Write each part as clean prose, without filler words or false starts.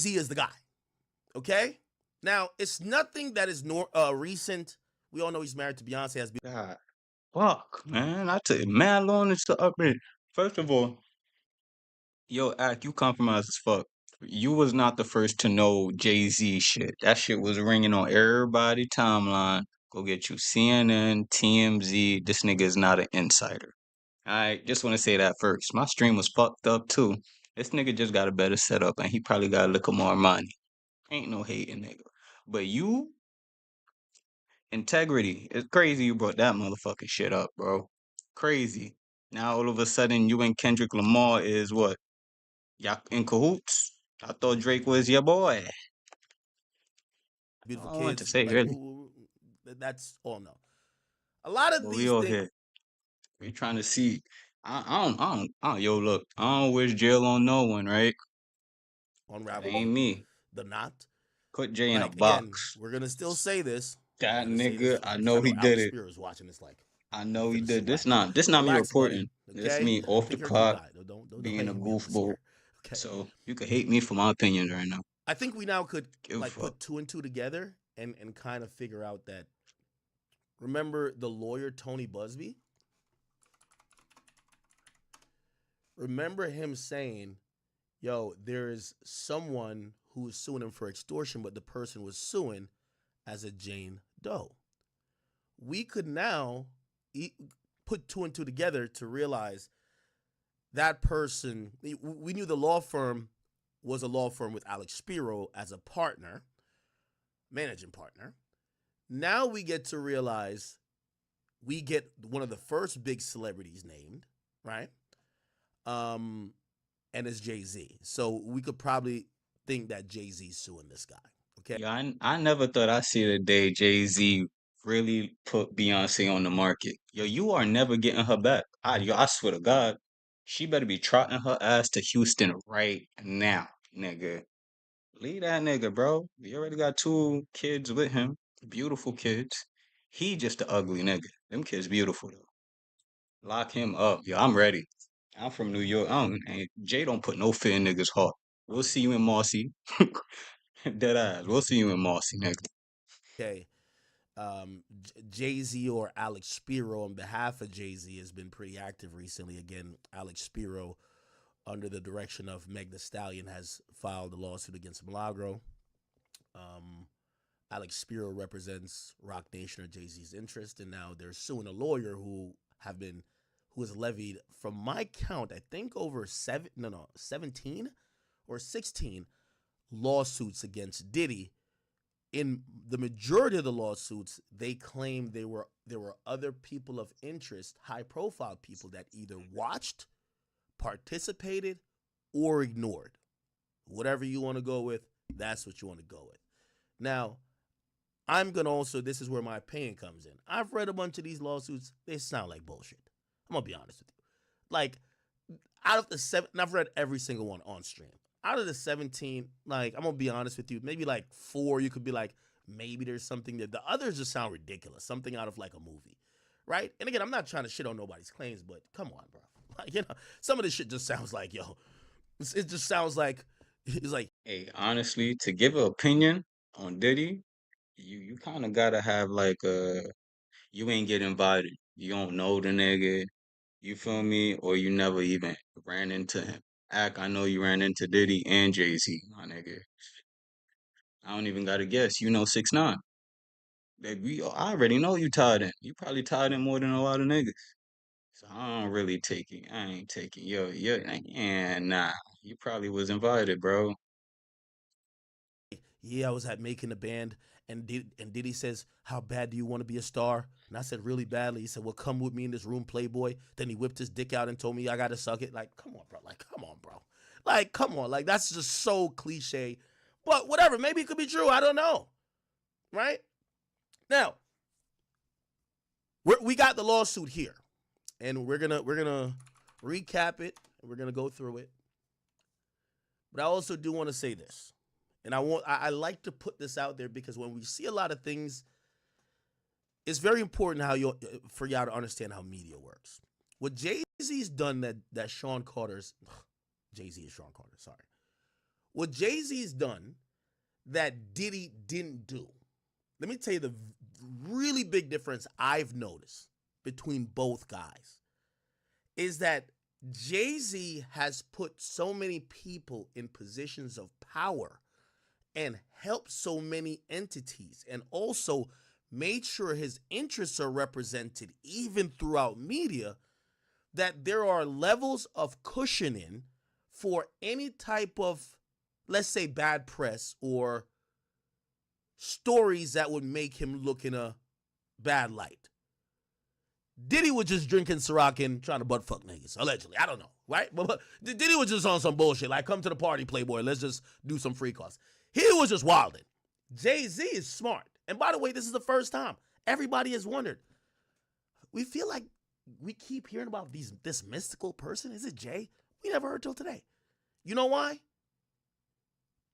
Jay-Z is the guy. Okay? Now, it's nothing that is recent. We all know he's married to Beyonce. Has been God, fuck, man. I tell you, man, long as the up in. First of all, yo, Act, you compromised as fuck. You was not the first to know Jay-Z shit. That shit was ringing on everybody timeline. Go get you CNN, TMZ. This nigga is not an insider. I just want to say that first. My stream was fucked up too. This nigga just got a better setup and he probably got a little more money. Ain't no hating nigga. But you, integrity. It's crazy you brought that motherfucking shit up, bro. Crazy. Now all of a sudden you and Kendrick Lamar is what? Y'all in cahoots? I thought Drake was your boy. beautiful I want to kids. say Like, really. that's all no. A lot of But we these all things here. We trying to see. Yo, look, I don't wish jail on no one, right? That unravel ain't me. the knot. Put Jay in a Like, again, box. we're gonna still say this. We're That gonna say this nigga, for I because I know know he did Alex it. Spear is watching this. Like, I you know he finna did. sue This Alex. not me Relax, buddy. reporting. This Okay, me off the take her to clock God. Don't being a hang me on this goofball. here. Okay. So you can hate me for my opinions right now. I think we now could Give a like fuck. put two and two together and kind of figure out that. Remember the lawyer Tony Busby? Remember him saying, "Yo, there is someone who is suing him for extortion, but the person was suing as a Jane Doe." We could now put two and two together to realize that person. We knew the law firm was a law firm with Alex Spiro as a partner, managing partner. Now we get to realize we get one of the first big celebrities named, right? And it's Jay-Z. So we could probably think that Jay-Z's suing this guy. Okay. Yeah, I never thought I'd see the day Jay-Z really put Beyonce on the market. Yo, you are never getting her back. I swear to God, she better be trotting her ass to Houston right now, nigga. Leave that nigga, bro. You already got two kids with him, beautiful kids. He just a ugly nigga. Them kids beautiful though. Lock him up. Yo, I'm ready. I'm from New York. Jay don't put no fear in niggas' heart. We'll see you in Marcy. Dead eyes. We'll see you in Marcy, nigga. Okay. Jay-Z or Alex Spiro on behalf of Jay-Z has been pretty active recently. Again, Alex Spiro, under the direction of Meg The Stallion, has filed a lawsuit against Milagro. Um, Alex Spiro represents Rock Nation or Jay-Z's interest, and now they're suing a lawyer who has levied, from my count, I think over 17 or 16 lawsuits against Diddy. In the majority of the lawsuits, they claim there were other people of interest, high profile people that either watched, participated, or ignored. Whatever you want to go with, that's what you want to go with. Now, I'm gonna also, this is where my opinion comes in. I've read a bunch of these lawsuits, they sound like bullshit. I'm gonna be honest with you. Like, out of the seven, and I've read every single one on stream. Out of the 17, like, I'm gonna be honest with you, maybe like 4, you could be like, maybe there's something that the others just sound ridiculous, something out of like a movie, right? And again, I'm not trying to shit on nobody's claims, but come on, bro. Like, some of this shit just sounds like, yo, it just sounds like it's like, Hey, honestly, to give an opinion on Diddy, you kind of gotta have like you ain't get invited. You don't know the nigga. You feel me? Or you never even ran into him. Act, I know you ran into Diddy and Jay Z, my nigga. I don't even gotta guess. You know 6ix9ine. I already know you tied in. You probably tied in more than a lot of niggas. So I don't really take it. I ain't taking yeah, nah. You probably was invited, bro. yeah, I was at making the band, and Diddy says, "How bad do you want to be a star?" And I said, "Really badly." He said, "Well, come with me in this room, Playboy." Then he whipped his dick out and told me I got to suck it. Like, come on, bro. Like, come on, bro. Like, come on. Like, that's just so cliche. But whatever. Maybe it could be true. I don't know. Right now, we got the lawsuit here, and we're gonna recap it. And we're gonna go through it. But I also do want to say this, and I like to put this out there because when we see a lot of things, it's very important for y'all to understand how media works. What Jay Z's done that Sean Carter's Jay Z is Sean Carter. Sorry. What Jay-Z's done that Diddy didn't do. Let me tell you the really big difference I've noticed between both guys is that Jay-Z has put so many people in positions of power and helped so many entities and also made sure his interests are represented even throughout media that there are levels of cushioning for any type of, let's say, bad press or stories that would make him look in a bad light. Diddy was just drinking Ciroc and trying to butt fuck niggas, allegedly. I don't know, right? But Diddy was just on some bullshit, like, come to the party, Playboy, let's just do some free calls. He was just wilding. Jay-Z is smart. And by the way, this is the first time. Everybody has wondered. We feel like we keep hearing about this mystical person. Is it Jay? We never heard till today. You know why?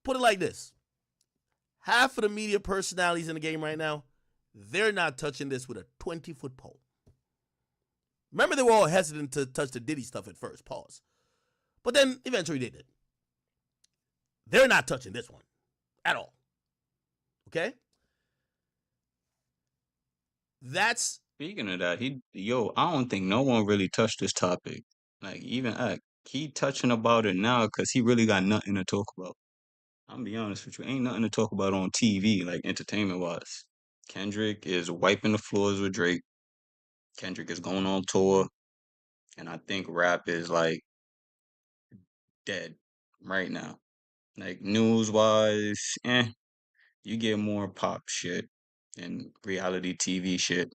Put it like this. Half of the media personalities in the game right now, they're not touching this with a 20-foot pole. Remember, they were all hesitant to touch the Diddy stuff at first. Pause. But then eventually they did. They're not touching this one at all. Okay? That's Speaking of that, I don't think no one really touched this topic. Like even Act, he touching about it now because he really got nothing to talk about. I'm be honest with you, ain't nothing to talk about on TV, like entertainment wise. Kendrick is wiping the floors with Drake. Kendrick is going on tour, and I think rap is like dead right now. Like news wise, you get more pop shit and reality TV shit.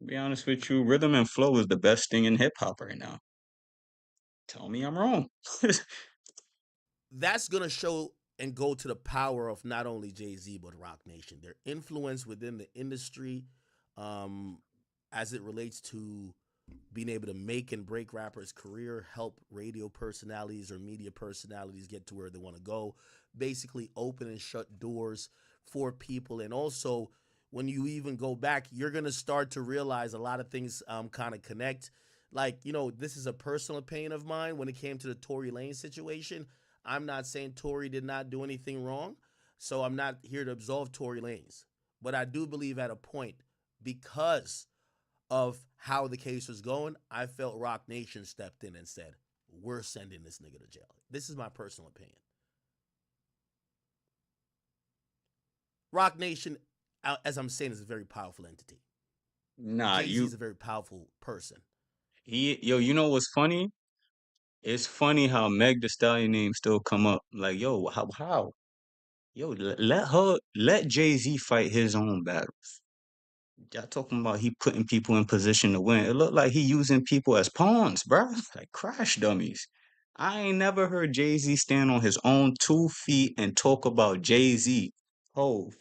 To be honest with you, rhythm and flow is the best thing in hip hop right now. Tell me I'm wrong. that's gonna show and go to the power of not only Jay-Z but Rock Nation. Their influence within the industry, um, as it relates to being able to make and break rappers' career, help radio personalities or media personalities get to where they want to go, basically open and shut doors for people. And also, when you even go back, you're gonna start to realize a lot of things kind of connect. Like, this is a personal opinion of mine when it came to the Tory Lane situation. I'm not saying Tory did not do anything wrong, so I'm not here to absolve Tory Lanez. But I do believe at a point, because of how the case was going, I felt Rock Nation stepped in and said, we're sending this nigga to jail. This is my personal opinion. Rock Nation, as I'm saying, is a very powerful entity. Nah, Jay-Z is a very powerful person. you know what's funny? It's funny how Meg the Stallion name still come up. Like, yo, how? Yo, let Jay Z fight his own battles. Y'all talking about he putting people in position to win. It looked like he using people as pawns, bruh. Like crash dummies. I ain't never heard Jay-Z stand on his own 2 feet and talk about Jay-Z, Hove,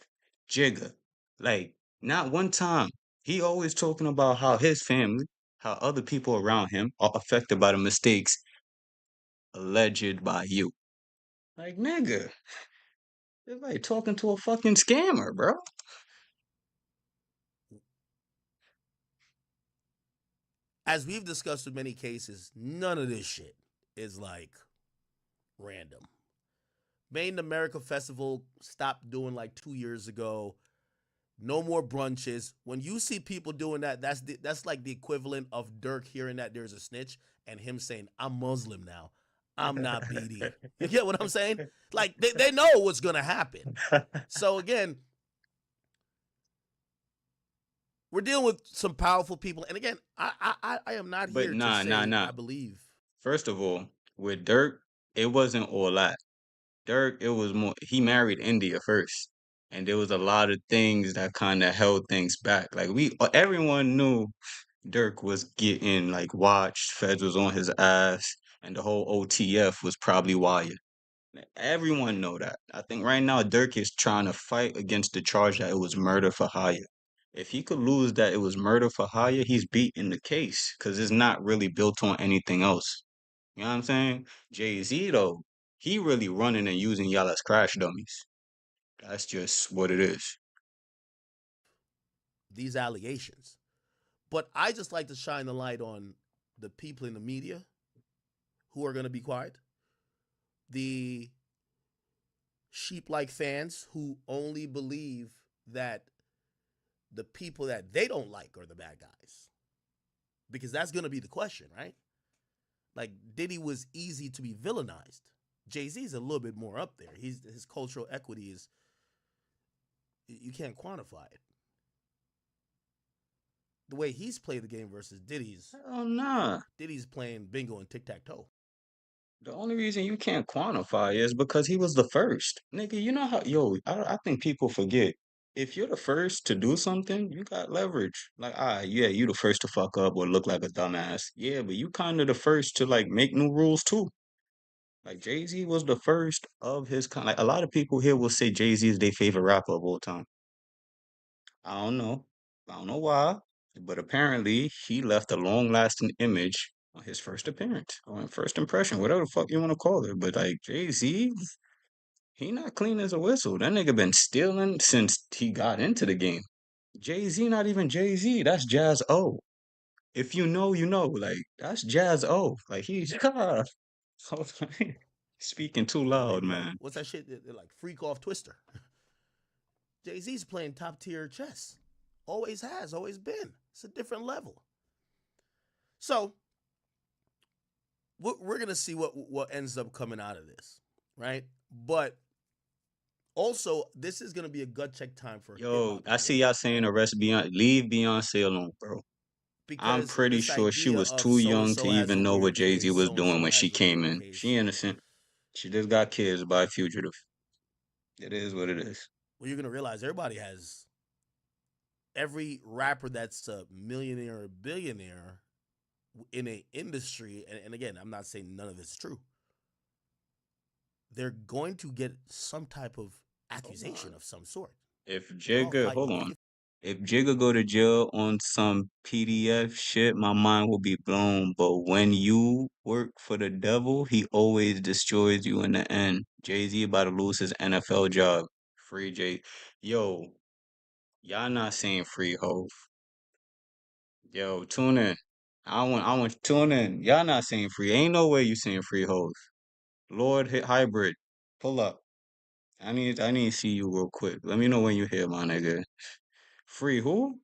Jigga. Like, not one time. He always talking about how his family, how other people around him are affected by the mistakes alleged by you. Like, nigga, it's like talking to a fucking scammer, bro. As we've discussed in many cases, none of this shit is like random. Made in America Festival stopped doing like 2 years ago. No more brunches. When you see people doing that, that's like the equivalent of Dirk hearing that there's a snitch and him saying, I'm Muslim now. I'm not BD. You get what I'm saying? Like they know what's gonna happen. So again, we're dealing with some powerful people. And again, I am not But here to nah, nah, say nah. I believe. First of all, with Dirk, it wasn't all that. Dirk, it was more, he married India first. And there was a lot of things that kind of held things back. Like everyone knew Dirk was getting like watched, Feds was on his ass, and the whole OTF was probably wired. Everyone know that. I think right now Dirk is trying to fight against the charge that it was murder for hire. If he could lose that it was murder for hire, he's beating the case because it's not really built on anything else. You know what I'm saying? Jay-Z though, he really running and using y'all as crash dummies. That's just what it is. These allegations. But I just like to shine the light on the people in the media who are going to be quiet, the sheep like fans who only believe that the people that they don't like are the bad guys. Because that's going to be the question, right? Like Diddy was easy to be villainized. Jay-Z is a little bit more up there. His cultural equity is, you can't quantify it. The way he's played the game versus Hell nah. Diddy's playing bingo and tic tac toe. The only reason you can't quantify is because he was the first. Nigga, you know how, I think people forget. If you're the first to do something, you got leverage. Like, yeah, you the first to fuck up or look like a dumbass. Yeah, but you kind of the first to like make new rules too. Like Jay-Z was the first of his kind. Like a lot of people here will say Jay-Z is their favorite rapper of all time. I don't know. I don't know why, but apparently he left a long-lasting image on his first appearance or first impression, whatever the fuck you want to call it. But like Jay-Z, he not clean as a whistle. That nigga been stealing since he got into the game. Jay-Z not even Jay-Z. That's Jazz O. If you know, you know. Like that's Jazz O. Like he's speaking too Yo, loud, man. what's that shit? They're like freak off Twister. Jay-Z's playing top tier chess. Always has, always been. It's a different level. So we're gonna see what ends up coming out of this, right? But also, this is gonna be a gut check time for hip Yo, hop I in see general, y'all saying arrest Beyonce, leave Beyonce alone, bro. I'm because pretty this sure she idea was of too so and young to so has a even know what weird Jay-Z case, was so and doing so when she has a came weird in. case. She innocent. She just got kids by a fugitive. It is what it is. Well, you're gonna realize every rapper that's a millionaire or billionaire in a industry, and again, I'm not saying none of this is true. They're going to get some type of Hold accusation on. of some sort. If They're all Jigga, fighting hold to on. life. If Jigga go to jail on some PDF shit, my mind will be blown. But when you work for the devil, he always destroys you in the end. Jay-Z about to lose his NFL job. Free Jay. Yo, y'all not saying free Hove. Yo, tune in. I want tune in. Y'all not saying free. Ain't no way you saying free Hove. Lord hit hybrid. Pull up. I need to see you real quick. Let me know when you here, my nigga. Free who?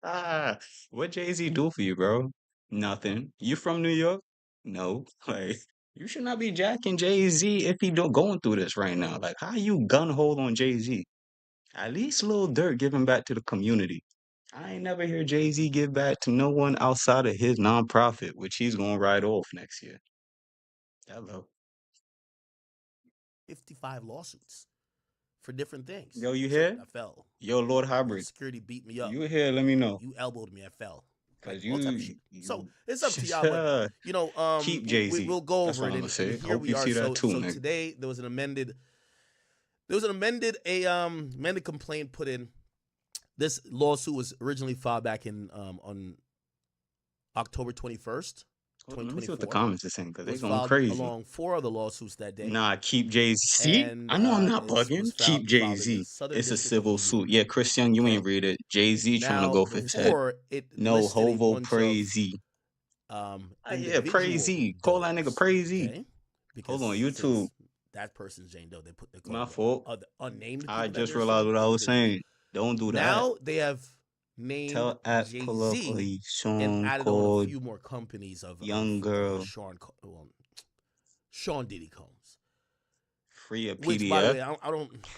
Ah, what Jay-Z do for you, bro? Nothing. You from New York? No. Like, you should not be jacking Jay-Z if he don't going through this right now. Like, how you gun hold on Jay-Z? At least Lil Durk giving back to the community. I ain't never hear Jay-Z give back to no one outside of his nonprofit, which he's gonna write off next year. Hello. 55 lawsuits for different things. Yo, you Tripped, here? I fell. Yo, Lord Hybrid. Security beat me up. You here? Let me know. You elbowed me, I fell. Like Cause all type of shit. So you it's up to y'all, but keep Jay-Z. we'll go That's over all it. I'm And gonna say. here Hope we you are. see that So too, so nigga. today amended complaint put in. This lawsuit was originally filed back in on October 21st, Hold on, let me see what the 2024. comments are saying, because It they was going filed crazy. along 4 other lawsuits that day, Nah, keep Jay-Z. See? and I know I'm not it bugging. was Keep filed in the Jay-Z. Southern It's a District of New civil suit. York. Yeah, Chris Young, you ain't Okay. read it. Jay-Z trying to Now, go for his head. before it No, listed a hovo bunch of praise. Yeah, praise. individual Call that nigga does, praise. okay? Hold Because on, YouTube. since that person's Jane Doe, they call My them the fault. other unnamed I people that just they're realized suing what I was individuals. saying. Don't do that. Now they have named Tell at Jay pull up Z a and song added on a called few more companies of Young Girl Sean Diddy Combs. Free a Which, by the PDF. way, I'm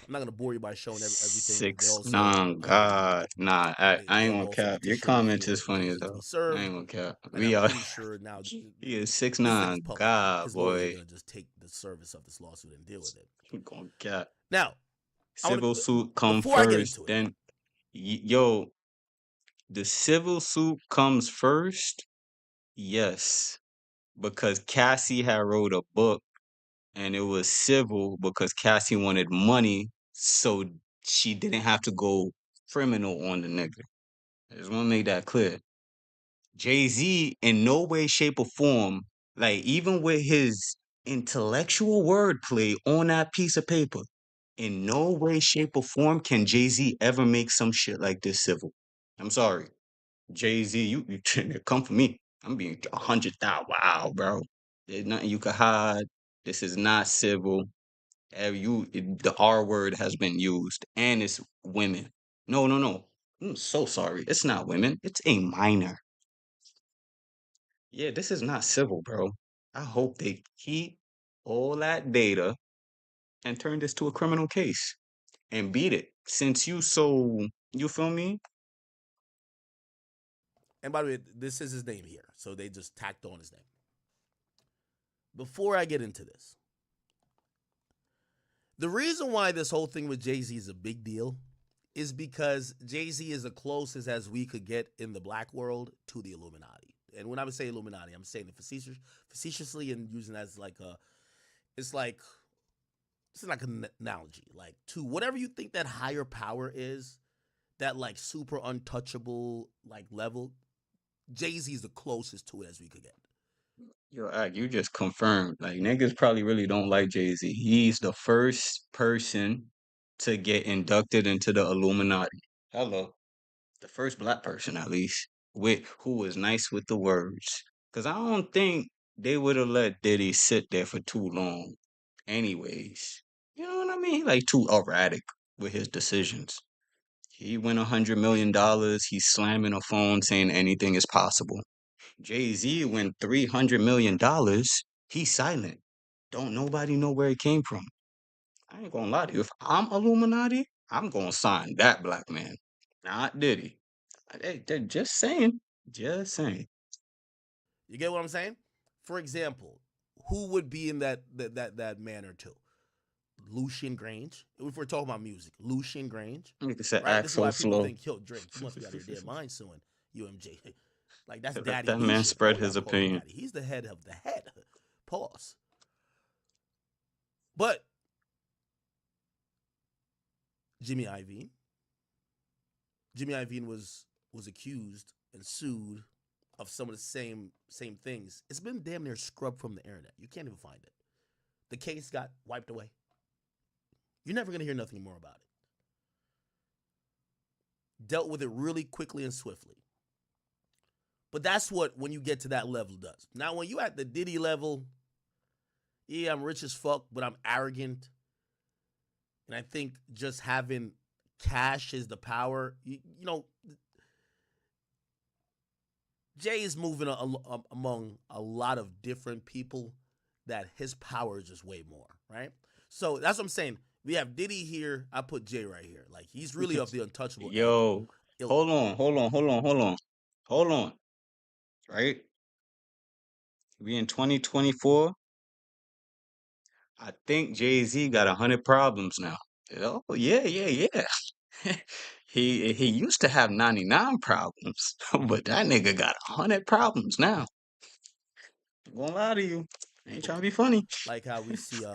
not gonna bore you by showing everything. They Six also nine God. Nah, I they ain't have gonna also cap. Your petitioned comments for is funny as Jay-Z to be hell. I served, ain't gonna cap. and We I'm are pretty sure now he is this thing is 6'9" public. God His lawyers are boy. gonna just take the service of this lawsuit and deal with it. He gonna cap. Now, I want Civil to suit come before I get first, into it. then yo, the civil suit comes first. Yes, because Cassie had wrote a book and it was civil because Cassie wanted money, so she didn't have to go criminal on the nigga. I just want to make that clear. Jay-Z, in no way, shape, or form, like even with his intellectual wordplay on that piece of paper, in no way, shape, or form can Jay-Z ever make some shit like this civil. I'm sorry. Jay-Z, you come for me. I'm being 100,000. Wow, bro. There's nothing you can hide. This is not civil. The R word has been used, and it's women. No, no, no. I'm so sorry. It's not women. It's a minor. Yeah, this is not civil, bro. I hope they keep all that data and turn this to a criminal case and beat it. Since you feel me? And by the way, this is his name here, so they just tacked on his name. Before I get into this, the reason why this whole thing with Jay-Z is a big deal is because Jay-Z is the closest as we could get in the black world to the Illuminati. And when I would say Illuminati, I'm saying it facetiously and using it as like a, it's like, it's like an analogy, like to whatever you think that higher power is, that like super untouchable like level. Jay-Z is the closest to it as we could get. Yo, you just confirmed. Like niggas probably really don't like Jay-Z. He's the first person to get inducted into the Illuminati. Hello. The first black person at least with who was nice with the words. Cause I don't think they would have let Diddy sit there for too long. Anyways. You know what I mean? He like too erratic with his decisions. He win $100 million. He's slamming a phone saying anything is possible. Jay-Z win $300 million. He's silent. Don't nobody know where it came from. I ain't gonna lie to you. If I'm Illuminati, I'm gonna sign that black man, not Diddy. They're just saying. Just saying. You get what I'm saying? For example, who would be in that manner too? Lucian Grange. If we're talking about music, Lucian Grange, Nigga said right? act This is so why people slow. think, yo, Drake, you must be out of your damn mind suing UMJ. Like that's Let daddy that man issues. spread Oh, his y'all call him opinion. daddy. He's the head of the head. Pause. But Jimmy Iovine, Jimmy Iovine was accused and sued of some of the same things. It's been damn near scrubbed from the internet. You can't even find it. The case got wiped away. You're never gonna hear nothing more about it. Dealt with it really quickly and swiftly. But that's what when you get to that level does. Now when you at the Diddy level, yeah, I'm rich as fuck, but I'm arrogant. And I think just having cash is the power. You know, Jay is moving among a lot of different people that his power is just way more, right? So that's what I'm saying. We have Diddy here. I put Jay right here. Like he's really of the untouchable Yo, ilk. hold on. Right? We in 2024. I think Jay-Z got 100 problems now. Oh yeah. He used to have 99 problems, but that nigga got 100 problems now. I'm gonna lie to you. I ain't trying to be funny. Like how we see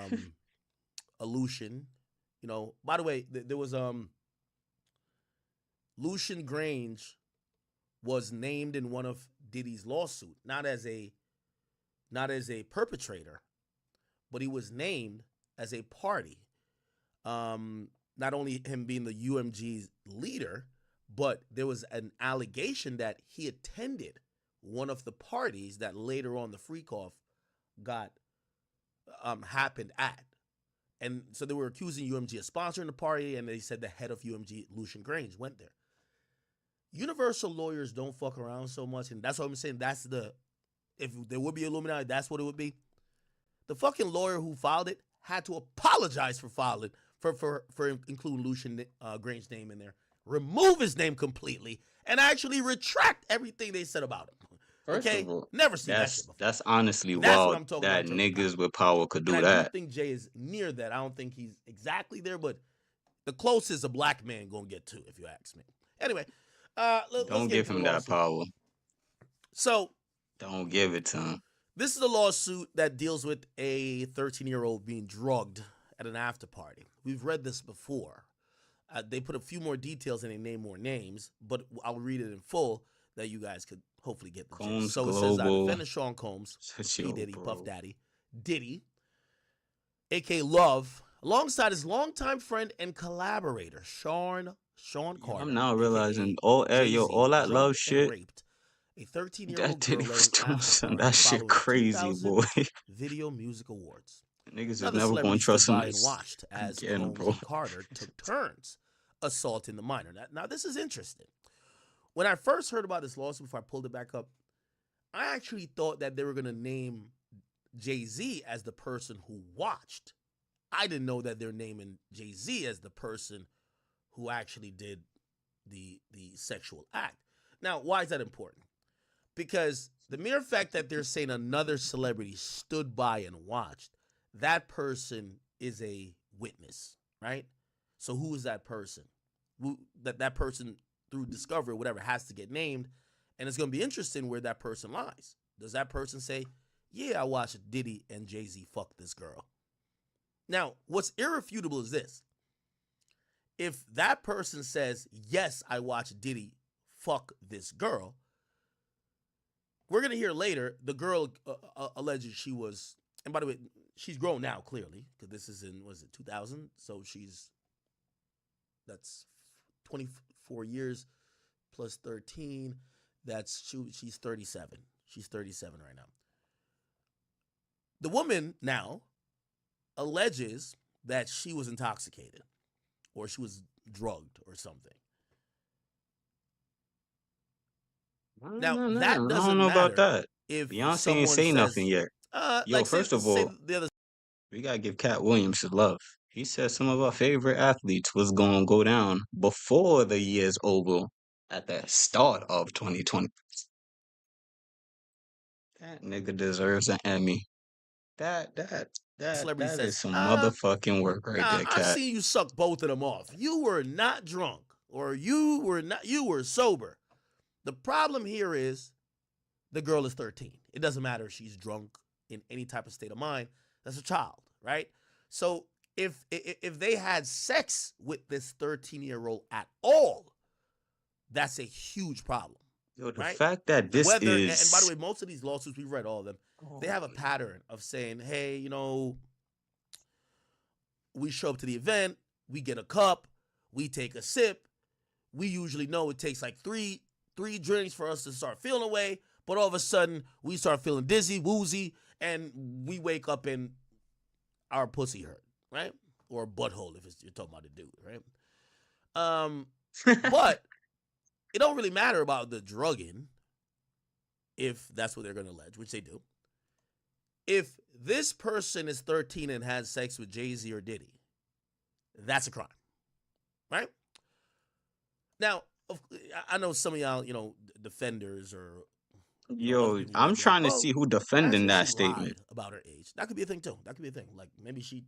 Lucian. You know, by the way, there was Lucian Grange was named in one of Diddy's lawsuit, not as a perpetrator, but he was named as a party. Not only him being the UMG's leader, but there was an allegation that he attended one of the parties that later on the freak off got happened at. And so they were accusing UMG of sponsoring the party, and they said the head of UMG, Lucian Grange, went there. Universal lawyers don't fuck around so much, and that's what I'm saying. If there would be Illuminati, that's what it would be. The fucking lawyer who filed it had to apologize for filing for including Lucian Grange's name in there, remove his name completely, and actually retract everything they said about him. First Okay, of all, never seen that shit before. that's honestly And that's what wild I'm talking about that in terms of niggas power. with power could And do I do that. think Jay is near that. I don't think he's exactly there, but the closest a black man gonna get to, if you ask me. Anyway, let's Don't get give into the him that lawsuit. power. So Don't give it to him. this is a lawsuit that deals with a 13-year-old being drugged at an after party. We've read this before. They put a few more details and they name more names, but I'll read it in full that you guys could hopefully get the gist. Combs So it says Global. defendant Sean Combs, P. Yo, Diddy, Puff bro. Daddy, Diddy, aka Love, alongside his longtime friend and collaborator, Sean Yo, I'm Carter, now realizing aka Jay all Z, that love drugged and shit raped a 13-year that old Diddy girl at was an doing, after son, party that shit following the crazy, 2000 boy. Video Music Awards. Niggas is Another never gonna celebrity trust stood him by and watched as again, Combs bro. and Carter took turns assaulting the minor. Now, this is interesting. When I first heard about this lawsuit, before I pulled it back up, I actually thought that they were going to name Jay-Z as the person who watched. I didn't know that they're naming Jay-Z as the person who actually did the sexual act. Now, why is that important? Because the mere fact that they're saying another celebrity stood by and watched, that person is a witness, right? So who is that person? That person through discovery or whatever has to get named, and it's going to be interesting where that person lies. Does that person say, "Yeah, I watched Diddy and Jay-Z fuck this girl"? Now, what's irrefutable is this: if that person says, "Yes, I watched Diddy fuck this girl," we're going to hear later the girl alleges she was, and by the way, she's grown now clearly because this is in, was it 2000? So that's 24 years plus 13. She's 37. She's 37 right now. The woman now alleges that she was intoxicated or she was drugged or something. Now, I that don't doesn't know about matter that. if Beyonce ain't someone say nothing says, yet. Yo, like, say, first of say all, the other. we gotta give Cat Williams his love. He said some of our favorite athletes was gonna go down before the year's over at the start of 2020. That nigga deserves an Emmy. That that Celebrity that is says, some motherfucking work right nah, there, I Cat. seen you suck both of them off. You were not drunk, or you were sober. The problem here is the girl is 13. It doesn't matter if she's drunk in any type of state of mind. That's a child, right? So if they had sex with this 13-year-old at all, that's a huge problem, Yo, the right? fact that this Whether, and by the is way, most of these lawsuits, we've read all of them, they oh, have a pattern of saying, hey, we show up to the event, we get a cup, we take a sip. We usually know it takes like three drinks for us to start feeling away, but all of a sudden we start feeling dizzy, woozy, and we wake up and our pussy hurt, right? Or butthole if you're talking about a dude, right? But it don't really matter about the drugging if that's what they're going to allege, which they do. If this person is 13 and has sex with Jay-Z or Diddy, that's a crime, right? Now, I know some of y'all, defenders or other yo, people I'm might be like, trying to well, see who that's defending if that she statement. lied about her age. That could be a thing too. That could be a thing. Like maybe she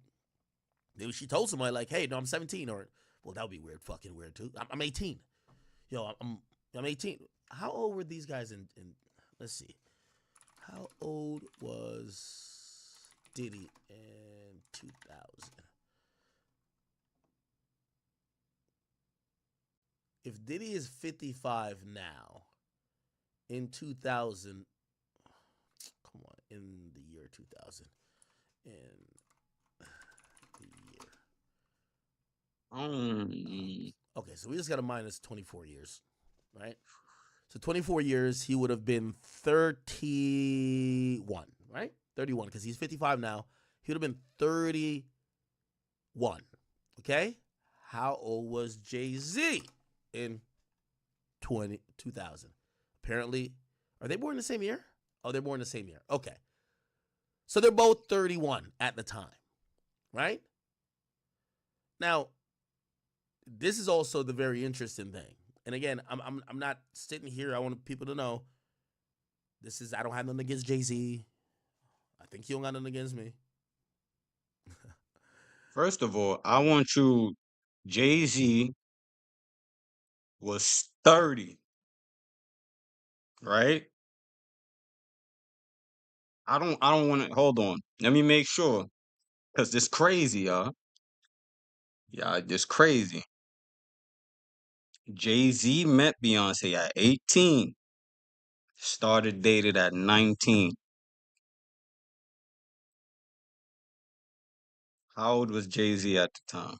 told somebody like, hey, no, I'm 17, or well, that would be weird, fucking weird too. I'm 18. I'm 18. How old were these guys in let's see. How old was Diddy in 2000? If Diddy is 55 now, in 2000, come on, in the year 2000, in the year. Okay, so we just got to minus 24 years, right? So 24 years, he would have been 31, right? 31, because he's 55 now. He would have been 31, okay? How old was Jay-Z in 2000? Apparently, are they born the same year? Oh, they're born the same year. Okay. So they're both 31 at the time, right? Now, this is also the very interesting thing. And again, I'm not sitting here. I want people to know I don't have nothing against Jay-Z. I think he don't got nothing against me. First of all, I want you. Jay-Z was 30, right? I don't want to hold on. Let me make sure. Cause this crazy, y'all. Yeah, this crazy. Jay-Z met Beyonce at 18. Started dated at 19. How old was Jay-Z at the time?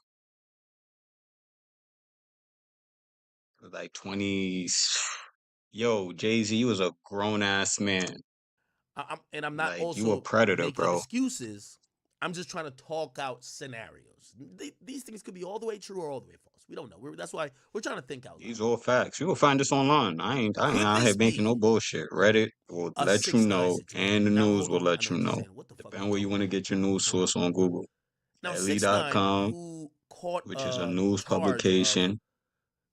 Like 20s. Yo, Jay-Z was a grown ass man. I'm not Like you a also predator, making bro. excuses. I'm just trying to talk out scenarios. These things could be all the way true or all the way false. We don't know. That's why we're trying to think out loud. These all facts. You will find this online. I ain't Could out here this banking no be bullshit. Reddit will a let you 6ix9ine know, and the situation? Now, news hold will on. I let know you what you're know. saying. What the fuck am Depending I where you talking want to about? get your news Hold on. source on Google. Now, 6ix9ine, Daily.com, who caught which is a a news charge of publication.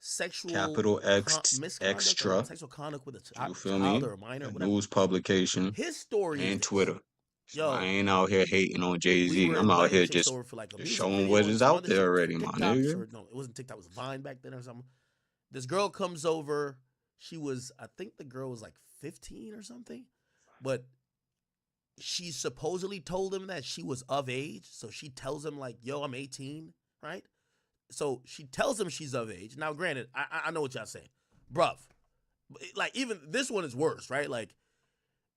sexual Capital X misconduct or Extra. sexual conduct with You a feel child me? or a minor, A whatever. news publication His story is and this. Twitter. So I Yo, ain't out here hating on Jay we Z. were I'm out inviting here chicks just over for like a just music showing what video and is some out other there shit, already, my TikToks, nigga. or no, it wasn't TikTok, it was Vine back then or something. This girl comes over. She was, I think the girl was like 15 or something, but she supposedly told him that she was of age. So she tells him like, "Yo, I'm 18," right? So she tells him she's of age. Now, granted, I know what y'all saying, bruv. Like even this one is worse, right? Like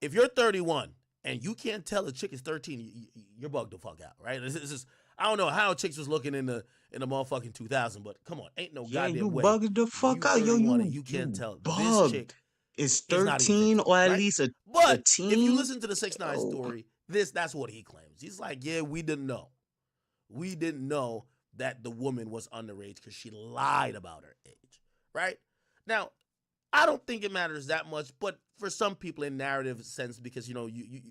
if you're 31 and you can't tell a chick is 13, you're bugged the fuck out, right? This is I don't know how chicks was looking in the motherfucking 2000, but come on, ain't no Yeah, you goddamn way bugged the fuck you out. Yo, 31 and you you can't you tell this bugged. chick Is is not even 13 15, or at right? least a But if you teen? listen to the 6ix9ine Yo, story, that's what he claims. He's like, yeah, we didn't know. We didn't know that the woman was underage because she lied about her age, right? Now, I don't think it matters that much, but for some people in narrative sense, because you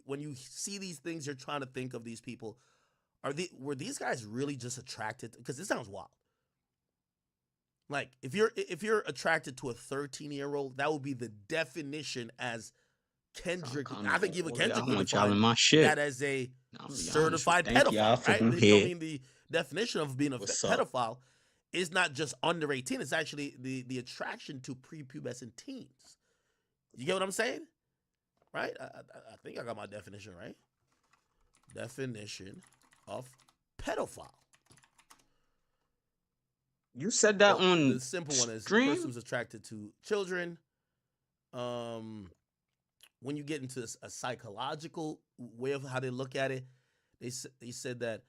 when you see these things, you're trying to think of these people. Were these guys really just attracted? Because it sounds wild. Like if you're attracted to a 13-year-old, that would be the definition as sound Kendrick. kind I of think even boy. I Kendrick would want y'all in define my shit. that as a I'm gonna be honest with you. certified Thank y'all pedophile, for right? them I here. mean, the definition of being a What's up? pedophile is not just under 18. It's actually the attraction to prepubescent teens. You get what I'm saying? Right? I think I got my definition right. Definition of pedophile. You said that Well, on the simple one is the person stream? who's attracted to children. Um, when you get into a psychological way of how they look at it, they said that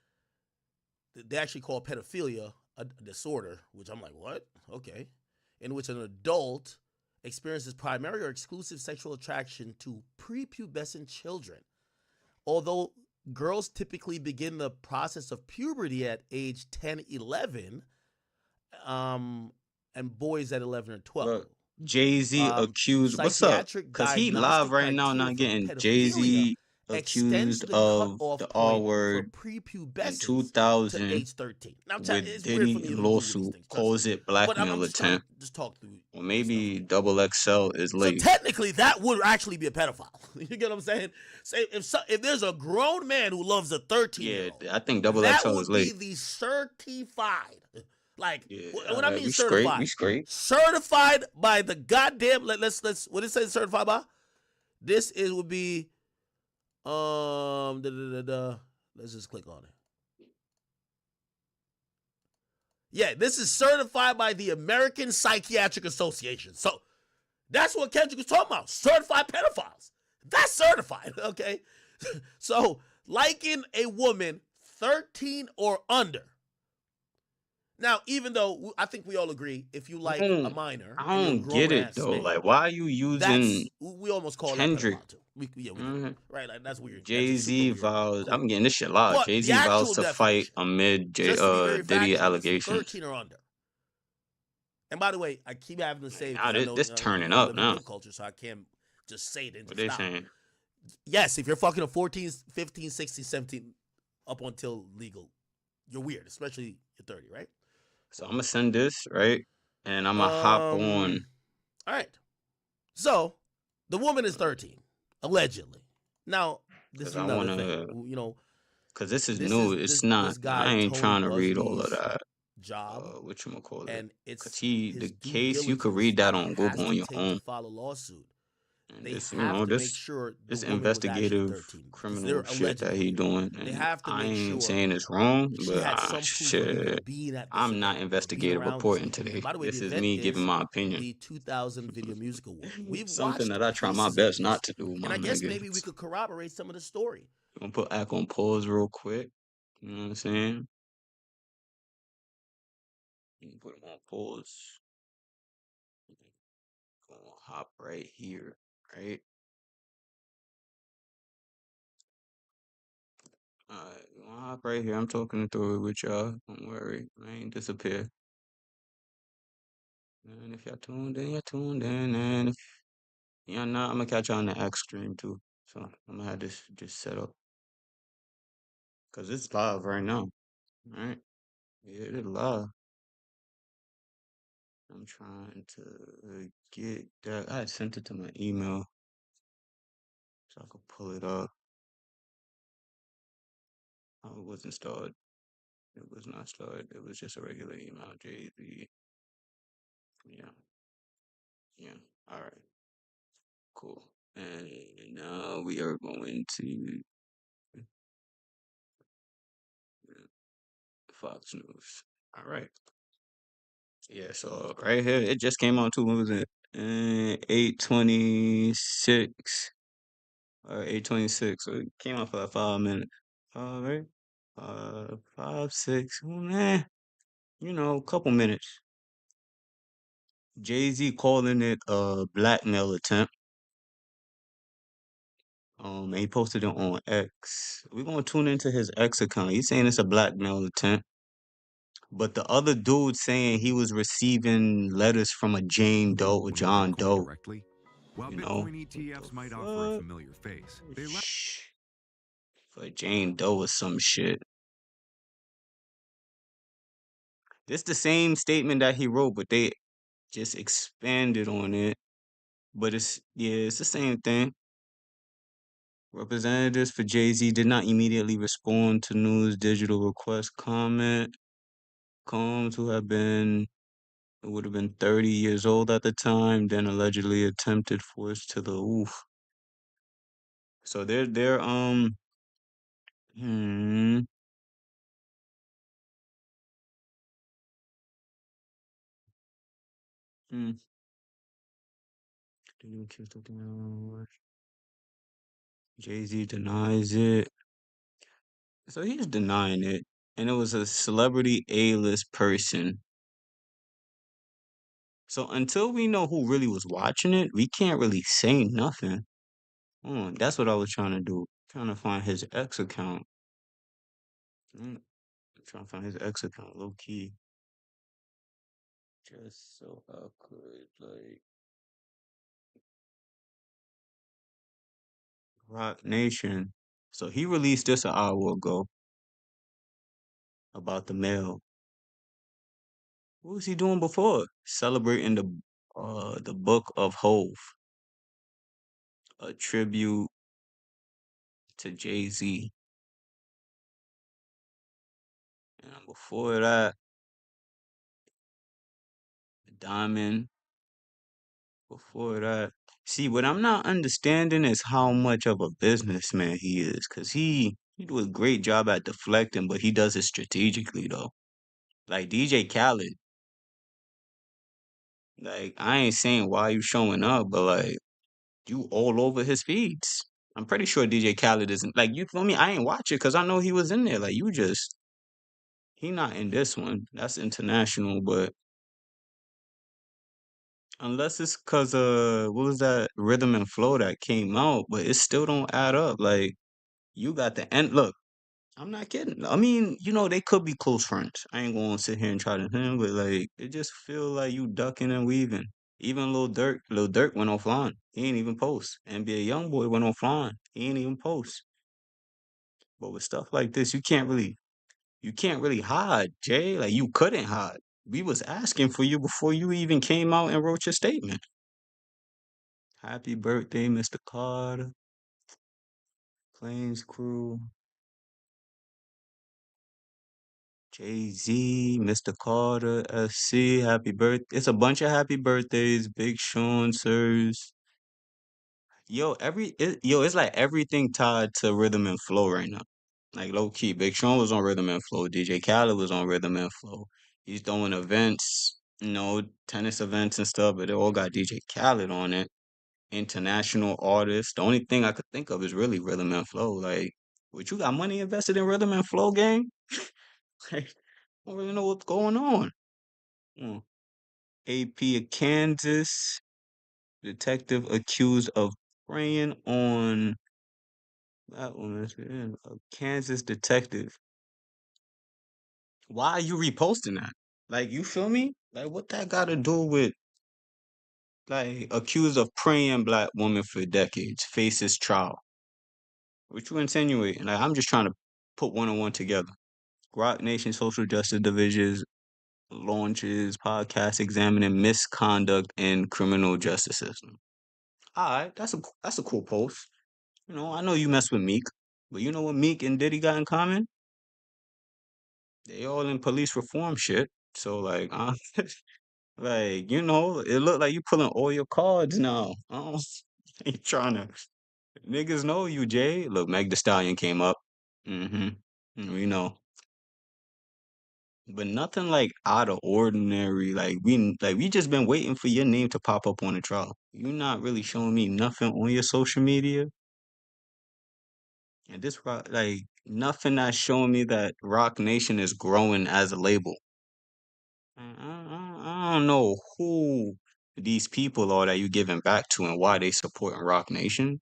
they actually call pedophilia a disorder, which I'm like, what? Okay. In which an adult experiences primary or exclusive sexual attraction to prepubescent children. Although girls typically begin the process of puberty at age 10, 11, and boys at 11 or 12. Look, Jay-Z accused. What's up? Psychiatric Cause he live diagnostic right now, criteria not for getting pedophilia Jay-Z extends accused the of cutoff the R point for word in prepubescence to 2000 age 13. Now, with it's weird for Diddy me and even Google these lawsuit things, trust me. calls it But I'm blackmail just trying to attempt. just talk through Or this stuff, maybe okay? double XL is So late. technically, that would actually be a pedophile. You get what I'm saying? Say if there's a grown man who loves a 13-year-old, Yeah, I think double that XL is would be late. the certified. Like Yeah, when I mean we straight. We certified, straight. certified by the goddamn. Let's what it says certified by. This is would be da, da, da, da. Let's just click on it. Yeah, this is certified by the American Psychiatric Association. So that's what Kendrick was talking about. Certified pedophiles. That's certified, okay? So liking a woman 13 or under. Now, even though I think we all agree, if you like a minor I and you're a don't get grown it ass though. man, Like, why are you using we almost call that Kendrick? pedophile too. We do. Right? Like, that's weird. That's a Jay super Z weird vows. claim. I'm getting this shit live. But Jay the Z vows actual to fight definition, amid just to be very Diddy factual, is allegations. 13 or under. And by the way, I keep having to say because Now I know this turning I up live in now. hip culture, so I can't just say it and What just they stop. saying? Yes, if you're fucking a 14, 15, 16, 17 up until legal, you're weird, especially you're 30, right? So I'm gonna send this right, and I'm gonna hop on All right. So the woman is 13, allegedly. Now, this because is I another thing. wanna. Cause this is This new. is It's this not. guy I ain't Tony trying to read all of Busby's that. job, What you call it? and Cause it's the his due case you could diligence read that that he on has Google to on your take to own. file a lawsuit. And They this, have to make this sure the this woman was actually investigative 13 because criminal they're shit that allegedly he here. doing, They and have to I make ain't sure saying it's wrong, she but had some proof of even shit, being at this I'm not event or being investigative around this reporting event. And today. by the way, the This is event me giving is my opinion. the 2000 Video Music Award. We've Something watched that I try my pieces of best this, not to do, and my I guess nigga. maybe we could corroborate some of the story. I'm gonna put Ack on pause real quick. You know what I'm saying? You can put him on pause. Gonna hop right here, right? Alright, Nah, right here. I'm talking through it with y'all. Don't worry. I ain't disappear. And if y'all tuned in, you're tuned in. And if you're not, I'm gonna catch y'all on the X stream too. So I'm gonna have this just set up. Cause it's live right now. Right? Yeah, it is live. I'm trying to get that. I had sent it to my email so I could pull it up. Oh, it wasn't started. It was not started. It was just a regular email. JZ. Yeah. Yeah. All right. Cool. And now we are going to Fox News. All right. Yeah. So right here, it just came on too. What was it? 8:26 or 8:26. So it came out for like 5 minutes. All right. 5, 6. Man, a couple minutes. Jay-Z calling it a blackmail attempt. And he posted it on X. We're gonna tune into his X account. He's saying it's a blackmail attempt. But the other dude saying he was receiving letters from a Jane Doe or When you John Bitcoin Doe. directly, while You know, Bitcoin what the ETFs might offer a fuck? familiar face, they lack Shh. For Jane Doe or some shit. It's the same statement that he wrote, but they just expanded on it. But it's the same thing. Representatives for Jay-Z did not immediately respond to News Digital request comment. Combs, who would have been 30 years old at the time, then allegedly attempted force to the oof. So they're hmm, hmm. Jay-Z denies it. So he's denying it. And it was a celebrity A-list person. So until we know who really was watching it, we can't really say nothing. That's what I was trying to do. Trying to find his X account. Mm, trying to find his X account, low key. Just so I could like Rock Nation. So he released this an hour ago about the mail. What was he doing before? Celebrating the book of Hove, a tribute to Jay-Z. And before that, Diamond. Before that. See, what I'm not understanding is how much of a businessman he is, cause he do a great job at deflecting, but he does it strategically though. Like DJ Khaled, like I ain't saying why you showing up, but like you all over his feeds. I'm pretty sure DJ Khaled isn't like you feel me. I ain't watch it because I know he was in there. Like he not in this one. That's international, but unless it's cause what was that rhythm and flow that came out, but it still don't add up. Like you got the end. Look, I'm not kidding. I mean, they could be close friends. I ain't gonna sit here and try to him, but like it just feel like you ducking and weaving. Even Lil Durk went offline. He ain't even post. NBA YoungBoy went offline. He ain't even post. But with stuff like this, you can't really hide, Jay. Like you couldn't hide. We was asking for you before you even came out and wrote your statement. Happy birthday, Mr. Carter. Planes crew. Jay-Z, Mr. Carter, FC, happy birthday. It's a bunch of happy birthdays. Big Sean, Sirs. It's like everything tied to rhythm and flow right now. Like low key, Big Sean was on rhythm and flow. DJ Khaled was on rhythm and flow. He's doing events, tennis events and stuff, but they all got DJ Khaled on it. International artists. The only thing I could think of is really rhythm and flow. Like, what you got money invested in rhythm and flow gang? Like, I don't really know what's going on. Mm. AP of Kansas, detective accused of preying on that one. A Kansas detective. Why are you reposting that? Like, you feel me? Like, what that got to do with like accused of preying black woman for decades, faces trial? What you insinuating? Like, I'm just trying to put one on one together. Rock Nation Social Justice Division launches podcast examining misconduct in criminal justice system. All right, that's a cool post. You know, I know you mess with Meek, but you know what Meek and Diddy got in common? They all in police reform shit. So like, like you know, it looked like you pulling all your cards now. You trying to niggas know you, Jay. Look, Meg The Stallion came up. Mm-hmm. We know. But nothing like out of ordinary. Like we just been waiting for your name to pop up on the trial. You not really showing me nothing on your social media, and this like nothing that's showing me that Rock Nation is growing as a label. I don't know who these people are that you giving back to and why they supporting Rock Nation.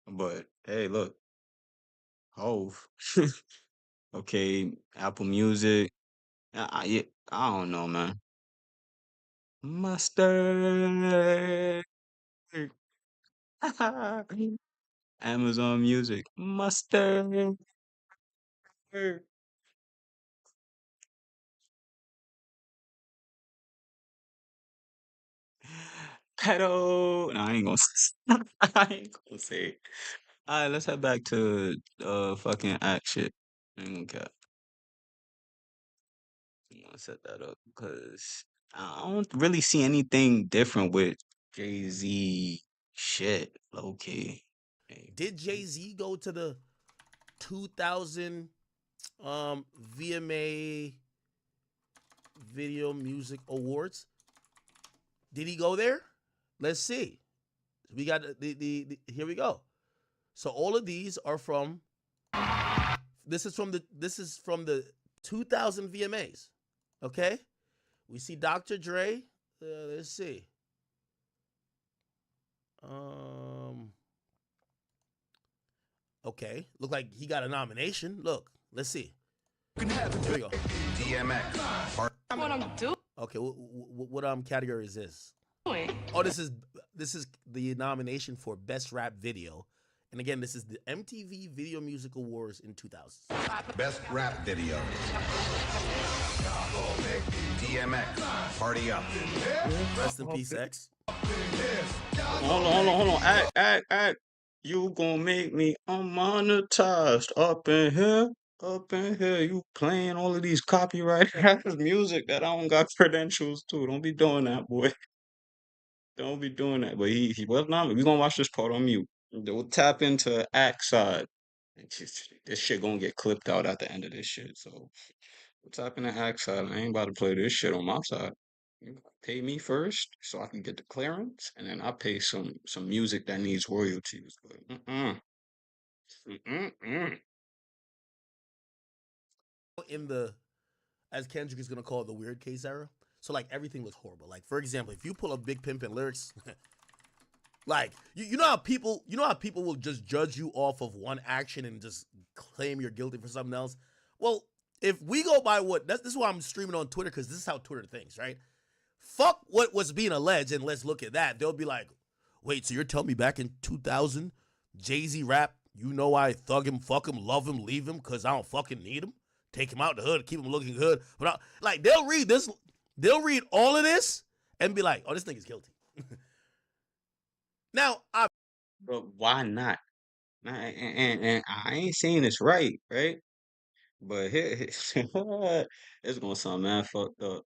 But hey, look, Hove. Okay, Apple Music. I don't know, man. Mustard. Amazon Music. Mustard. Pedal. No, I ain't gonna. I ain't gonna say it. All right, let's head back to fucking act shit. I ain't gonna cap. I'm gonna set that up because I don't really see anything different with Jay Z shit. Low key. Hey, Did Jay-Z go to the 2000 VMA Video Music Awards? Did he go there? Let's see. We got the here we go. So all of these are from this is from the 2000 VMAs. Okay? We see Dr. Dre. Let's see. Okay. Look like he got a nomination. Look. Let's see. Here we go. DMX. What I'm doing. Okay. What category is this? Oh, this is the nomination for Best Rap Video. And again, this is the MTV Video Music Awards in 2000. Best rap video. DMX. Party up. Rest in peace, X. hold on. Act. You gonna make me unmonetized up in here? Up in here, you playing all of these copyright music that I don't got credentials to. Don't be doing that, boy. Don't be doing that. But he was not. We gonna watch this part on mute. We'll tap into act side. This shit gonna get clipped out at the end of this shit. So we'll tap into act side. I ain't about to play this shit on my side. You pay me first so I can get the clearance, and then I pay some music that needs royalties. But mm-mm. In the, as Kendrick is gonna call it, the weird case era. So like everything looks horrible. Like for example, if you pull up Big Pimpin' lyrics, like you know how people will just judge you off of one action and just claim you're guilty for something else. Well, if we go by this is why I'm streaming on Twitter, because this is how Twitter thinks, right? Fuck what was being alleged and let's look at that. They'll be like, wait, so you're telling me back in 2000, Jay-Z rap, you know I thug him, fuck him, love him, leave him because I don't fucking need him? Take him out the hood, keep him looking good. But like they'll read all of this and be like, oh, this nigga's guilty. Now, But why not? And I ain't saying it's right? But here, it's gonna sound mad fucked up.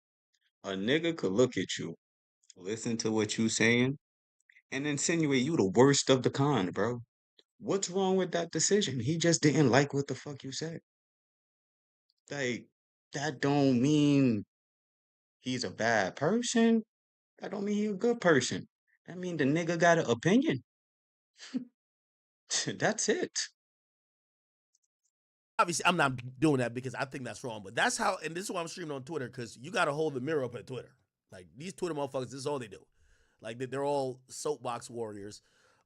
A nigga could look at you, listen to what you saying, and insinuate you the worst of the kind, bro. What's wrong with that decision? He just didn't like what the fuck you said. Like, that don't mean he's a bad person. That don't mean he a good person. That mean the nigga got an opinion. That's it. obviously I'm not doing that because I think that's wrong, but that's how, and this is why I'm streaming on Twitter, because you got to hold the mirror up at Twitter. Like these Twitter motherfuckers, this is all they do. Like they're all soapbox warriors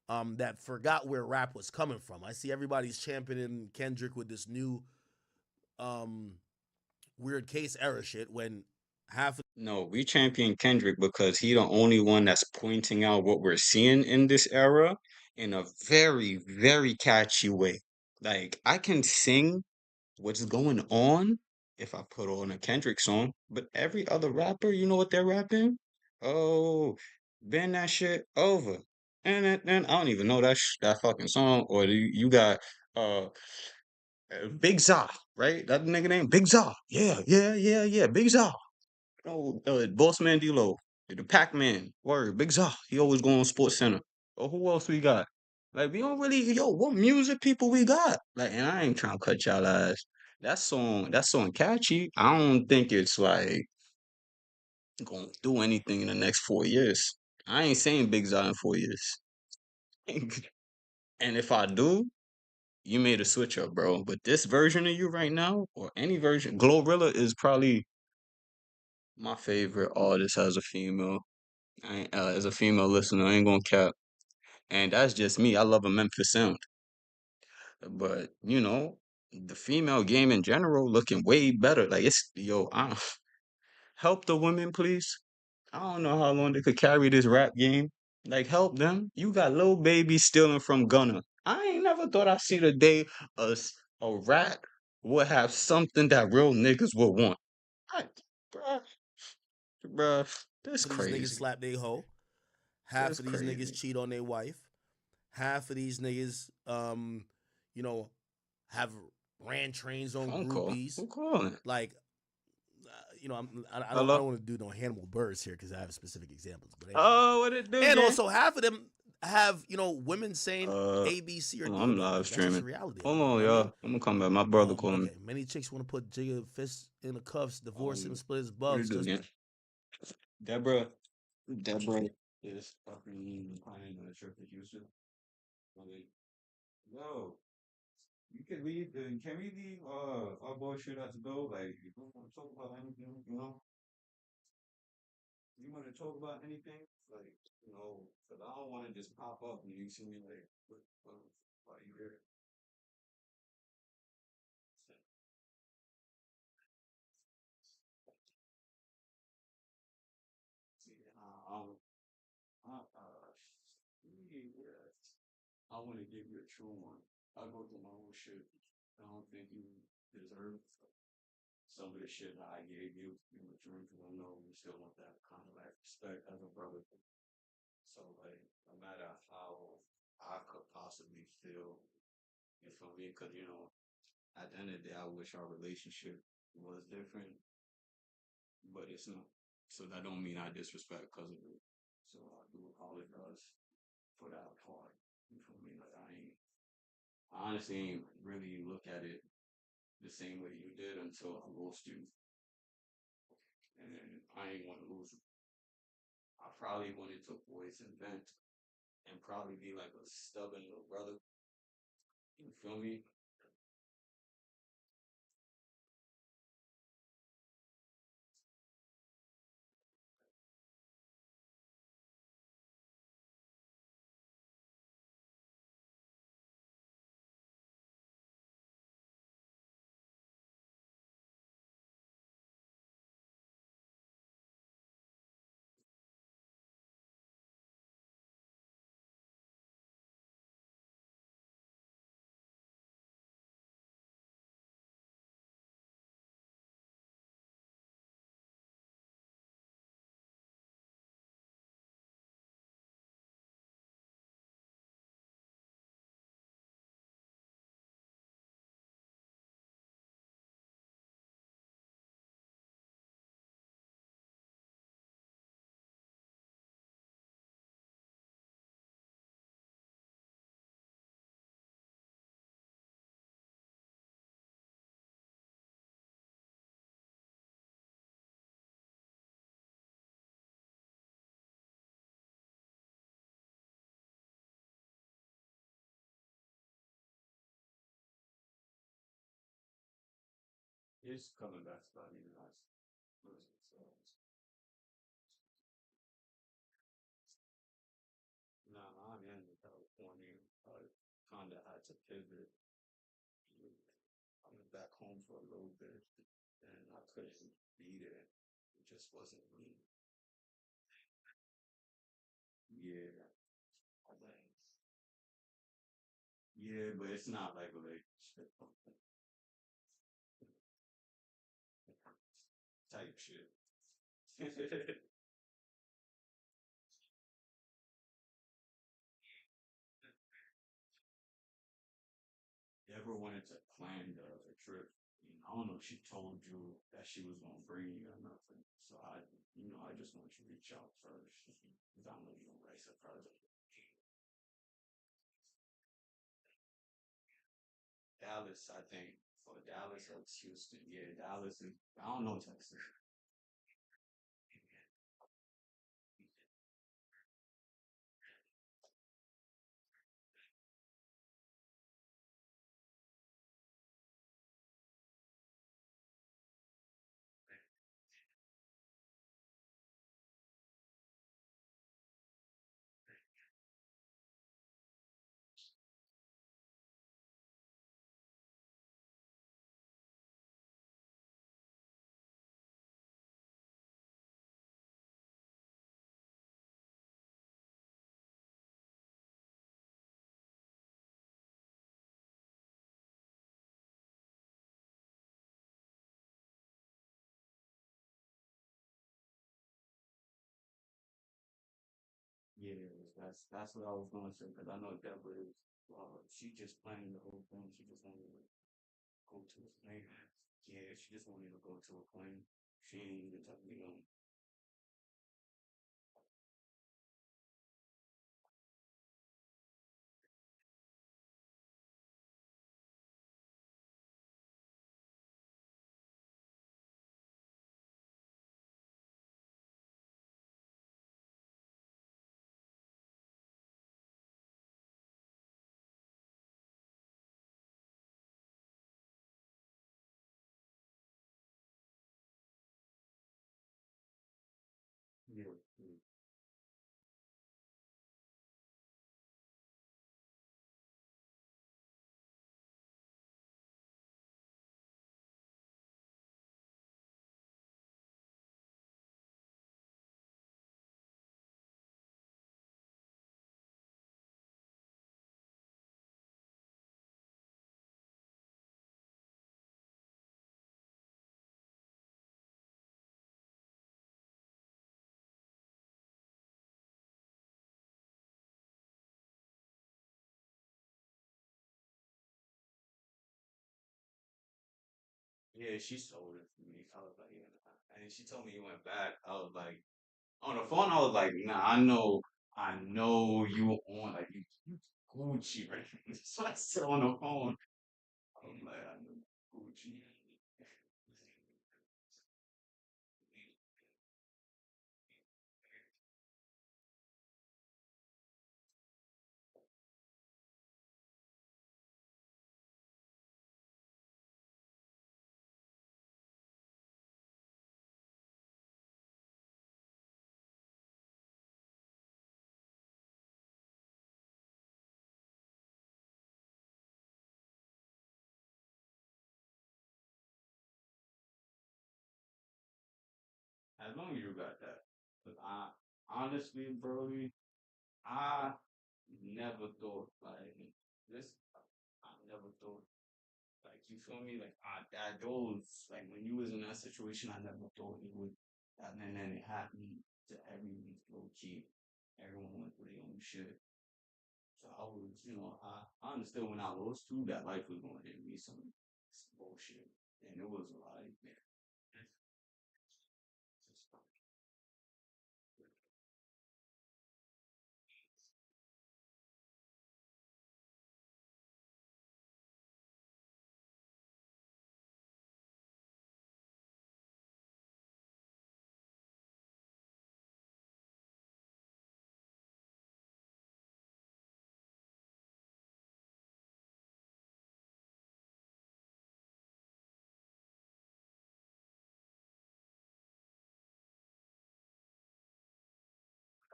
that forgot where rap was coming from. I see everybody's championing Kendrick with this new um weird case era shit when half of No, we champion Kendrick because he the only one that's pointing out what we're seeing in this era in a very, very catchy way. Like I can sing what's going on if I put on a Kendrick song, but every other rapper, you know what they're rapping? Oh, bend that shit over. And then I don't even know that fucking song. Or you got uh Big Za, right? That nigga name Big Za. Yeah, yeah, yeah, yeah. Big Za. Oh, Boss Man D-Lo, the Pac-Man, word, Big Zaw. He always go on Sports Center. Oh, who else we got? Like, we don't really, yo, what music people we got? Like, and I ain't trying to cut y'all ass. That song catchy. I don't think it's like gonna do anything in the next 4 years. I ain't saying Big Zaw in 4 years. And if I do, you made a switch up, bro. But this version of you right now, or any version, Glorilla is probably my favorite artist as a female. As a female listener, I ain't gonna cap. And that's just me. I love a Memphis sound. But, the female game in general looking way better. Like it's yo, help the women, please. I don't know how long they could carry this rap game. Like help them. You got little babies stealing from Gunna. I ain't never thought I'd see the day a rat would have something that real niggas would want. I, bruh, this these niggas crazy. slap their hoe, half This of these niggas crazy. cheat on their wife, half of these niggas you know have ran trains on Phone call. groupies. Who calling? Like, I Hello? don't want to do no Hannibal Burrs here because I have specific examples. But anyway, Oh, what it do, and gang? also half of them have women saying Uh, A, B, C, or Hold on, D I'm about live them. That's just the streaming. reality of Hold it. You on, know what I y'all. mean? I'm gonna come back. My brother calling me. Okay. Many chicks want to put Jigga fists in the cuffs, divorce him, split his What it bucks. do, Just gang? Deborah, Deborah is fucking behind on a trip to Houston. I mean, yo, you can leave. Can we leave our bullshit at the door? Like, if you want to talk about anything, you want to talk about anything, like, because I don't want to just pop up and you see me like, why you here? See, yeah. I want to give you a true one. I go through my own shit. I don't think you deserve some of the shit that I gave you in return because I know you still want that kind of like respect as a brother. So like, no matter how I could possibly feel, you feel me? Because at the end of the day, I wish our relationship was different, but it's not. So that don't mean I disrespect because of it. So I do apologize for that part. You feel me? Like I honestly ain't really look at it the same way you did until I lost you, and I ain't want to lose you. I probably wanted to voice and vent and probably be like a stubborn little brother. You feel me? It's coming back to me, guys. Nah, I'm in California. I kind of had to pivot. back home for a little bit, and I couldn't be there. It just wasn't me. Yeah, I think. Yeah, but it's not like a relationship type shit. You ever wanted to plan the trip? You know, I don't know if she told you that she was gonna bring you or nothing. So I just want you to reach out first. Because I know you don't like surprises. Dallas, I think. For Dallas or Houston. Yeah, Dallas and I don't know Texas. Yeah, that's what I was gonna say because I know Deborah is. She just planned the whole thing. She just wanted to go to a plane. Yeah, she just wanted to go to a plane. She ain't even tell me yeah, yeah. Yeah, she sold it for me. I was like, yeah, nah. And she told me you went back. I was like, on the phone, I was like, nah, I know you were on like you Gucci, right? So I said on the phone. I was like, I know Gucci. As long as you got that. But I honestly, Brody, I never thought like this. I never thought like you feel me. Like that those like when you was in that situation, I never thought it would. And then it happened to everyone low key. Everyone went through their own shit. So I was, I understood when I lost two that life was going to hit me some bullshit, and it was like, man,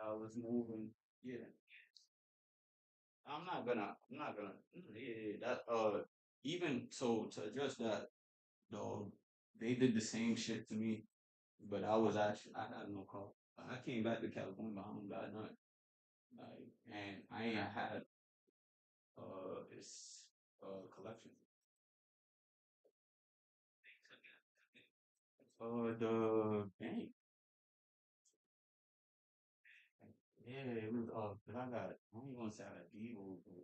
I was moving. Yeah, I'm not gonna. Yeah, that. even so to address that, though, they did the same shit to me, but I had no car. I came back to California, but I don't got nothing. Like, and I ain't had this collection. The bank. Yeah, it was but I don't even want to say I got people, but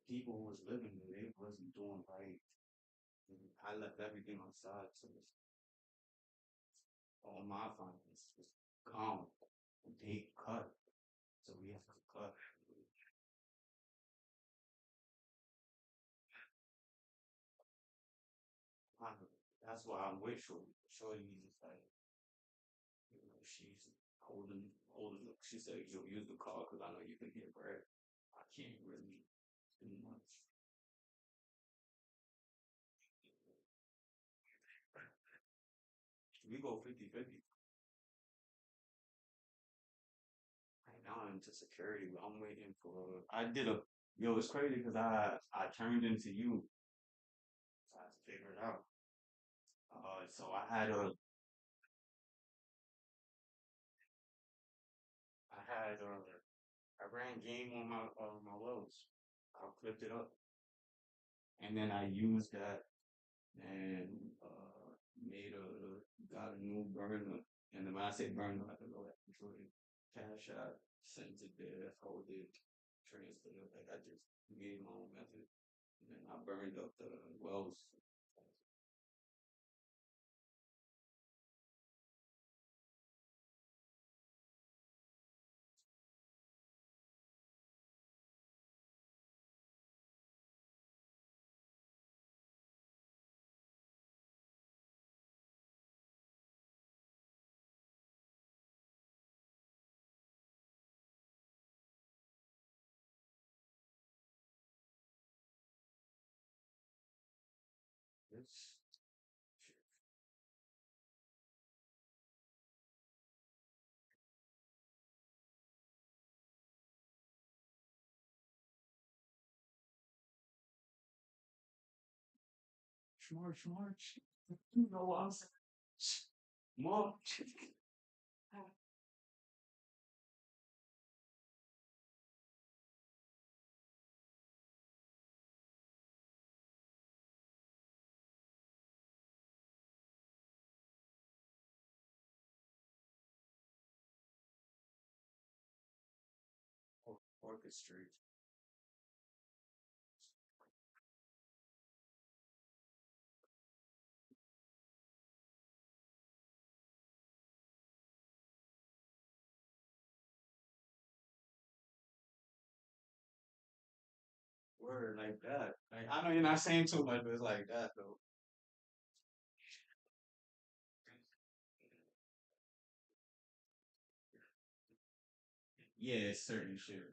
people who was living there, they wasn't doing right. And I left everything outside, so all my finances was gone. They cut, so we have to cut. I- That's why I'm with Shorty. Shorty is like, she's holding. She said, "You'll use the car because I know you can get bread." I can't really do much. We go 50-50. Right now I'm into security, but I'm waiting for. I did a. Yo, it's crazy because I turned into you, so I had to figure it out. So I ran game on my wells. I clipped it up, and then I used that and made a got a new burner. And then when I say burner, I can go ahead and control it. Cash out, sent it there, hold it, transfer it. Like I just made my own method. And then I burned up the wells. It's smart, smart. You know what I'm saying? More orchestrate. Word like that. Like I know you're not saying too much, but it's like that though. Yeah, certain shit.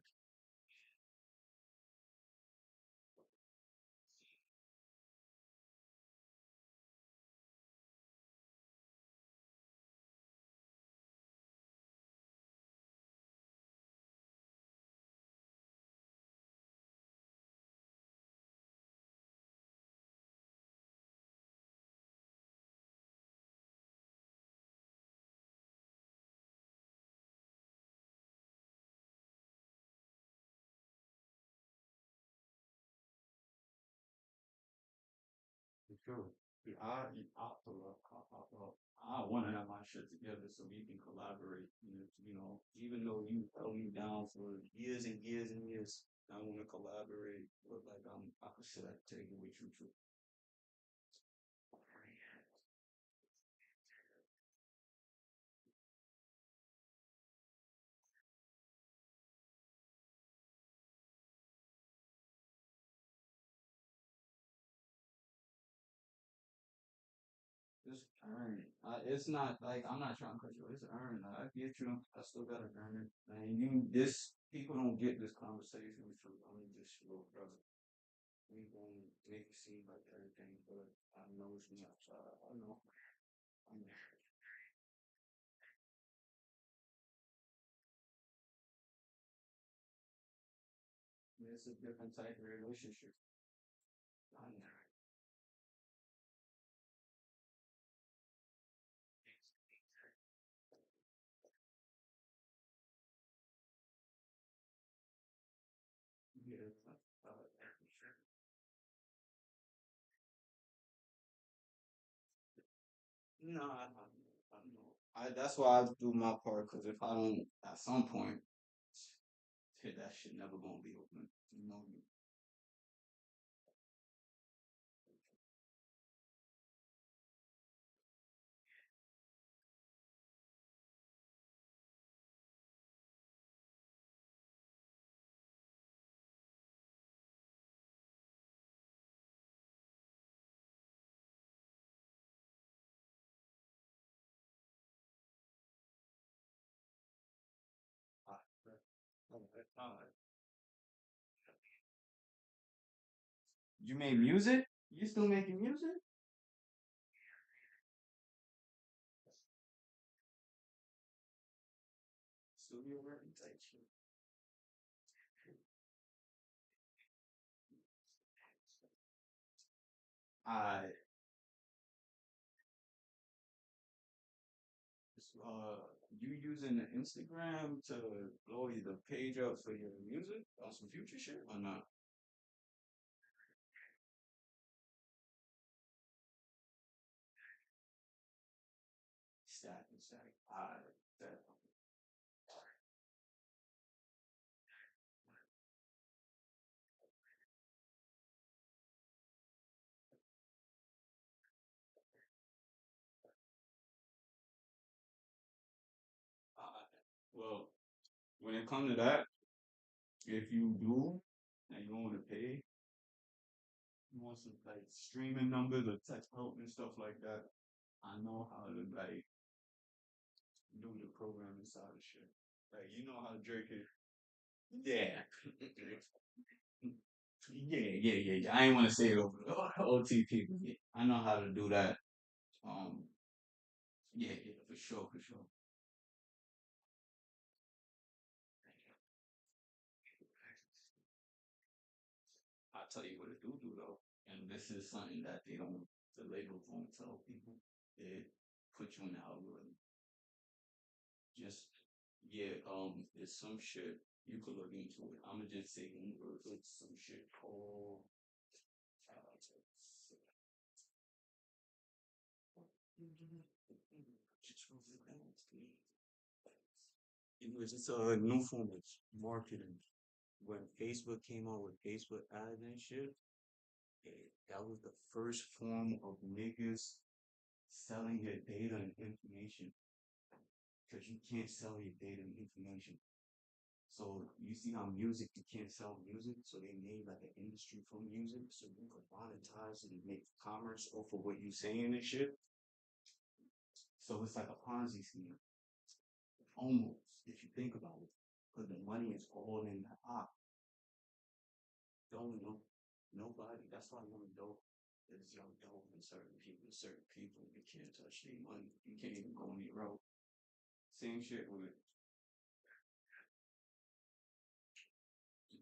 For sure. Yeah, I want to have my shit together so we can collaborate. Even though you held me down for years and years and years, I want to collaborate. But like I could sit at the table with you too. It's earned. It's not like I'm not trying to cut you. It's earned. Like, I get you. I still gotta earn it. And this people don't get this conversation with you. I'm just your little brother. We gonna make it seem like everything, but I know it's me outside. I know. I know. It's a different type of relationship. No, I know. That's why I do my part. Because if I don't, at some point, that shit never gonna be open. You know me. Alright. You made music? You still making music? Studio work type shit. I you using the Instagram to blow the page up for your music on some future shit or not? Static. That. Well, when it comes to that, if you do and you want to pay, you want some like streaming numbers or tech help and stuff like that. I know how to like do the programming side of shit. Like you know how Drake is. Yeah. Yeah. I ain't want to say it over the OTP. Yeah, I know how to do that. Um, yeah, for sure. I'll tell you what it do though, and this is something that the labels won't tell people. It put you in the algorithm. Just yeah, it's some shit you could look into it. I'ma just say one word. It's some shit called. Uh, just it was just a new form of marketing. When Facebook came out with Facebook ads and shit, that was the first form of niggas selling your data and information. Because you can't sell your data and information. So you see how music you can't sell music, so they made like an industry for music, so you could monetize and make commerce off of what you saying and shit. So it's like a Ponzi scheme, almost if you think about it, because the money is all in the app. Don't know nobody. That's why young dope is young dope and certain people. Certain people you can't touch their money. You can't even go on your road. Same shit with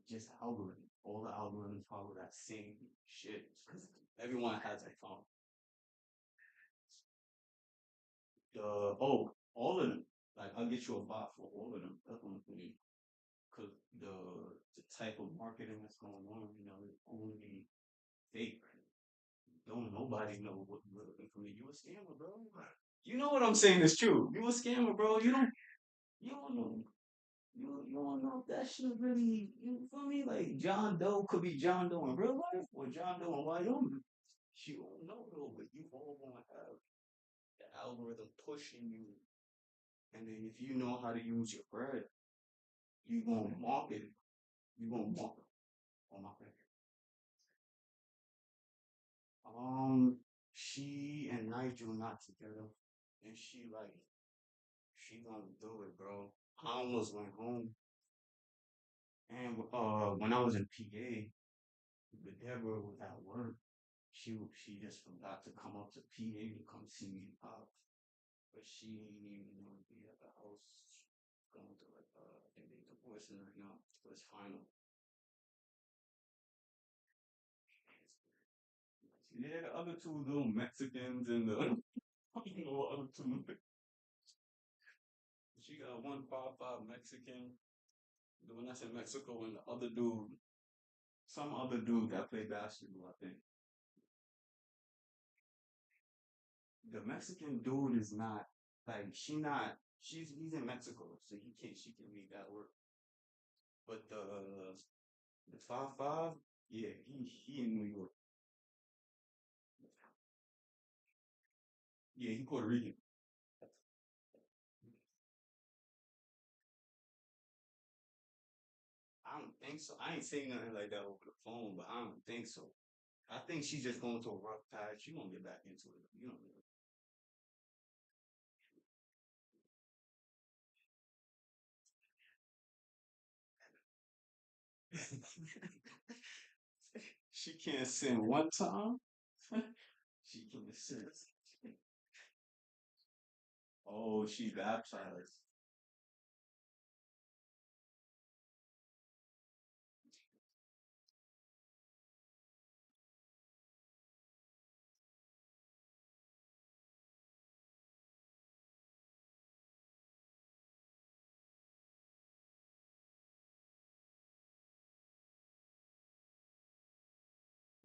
just algorithm. All the algorithms follow that same shit because everyone has a phone. All of them. Like I'll get you a bot for all of them. That's one thing. Cause the type of marketing that's going on, it's only fake. Don't nobody know what you're looking for me. You a scammer, bro. You know what I'm saying is true. You a scammer, bro. You don't know. You don't know if that shit really, you feel me? Like John Doe could be John Doe in real life or John Doe in Wyoming. You don't know though, but you all gonna have the algorithm pushing you. And then if you know how to use your bread, you gonna market it. You gonna market on my bread. She and Nigel not together, and she gonna do it, bro. I almost went home, and when I was in PA, the Deborah was at work. She just forgot to come up to PA to come see me pop, but she didn't even know to be at the house going through like I think they divorcing right now, so it's final. Yeah, the other two little Mexicans and the I don't know what other two. She got 155 Mexican, the one that's in Mexico, and the other dude, some other dude that played basketball, I think. The Mexican dude is not like he's in Mexico, so she can make that work. But the 5'5", yeah, he in New York. Yeah, he Puerto Rican. I don't think so. I ain't saying nothing like that over the phone, but I don't think so. I think she's just going to a rough patch. She gonna get back into it. You know. She can't sin one time. She can't sin. Oh, she baptized.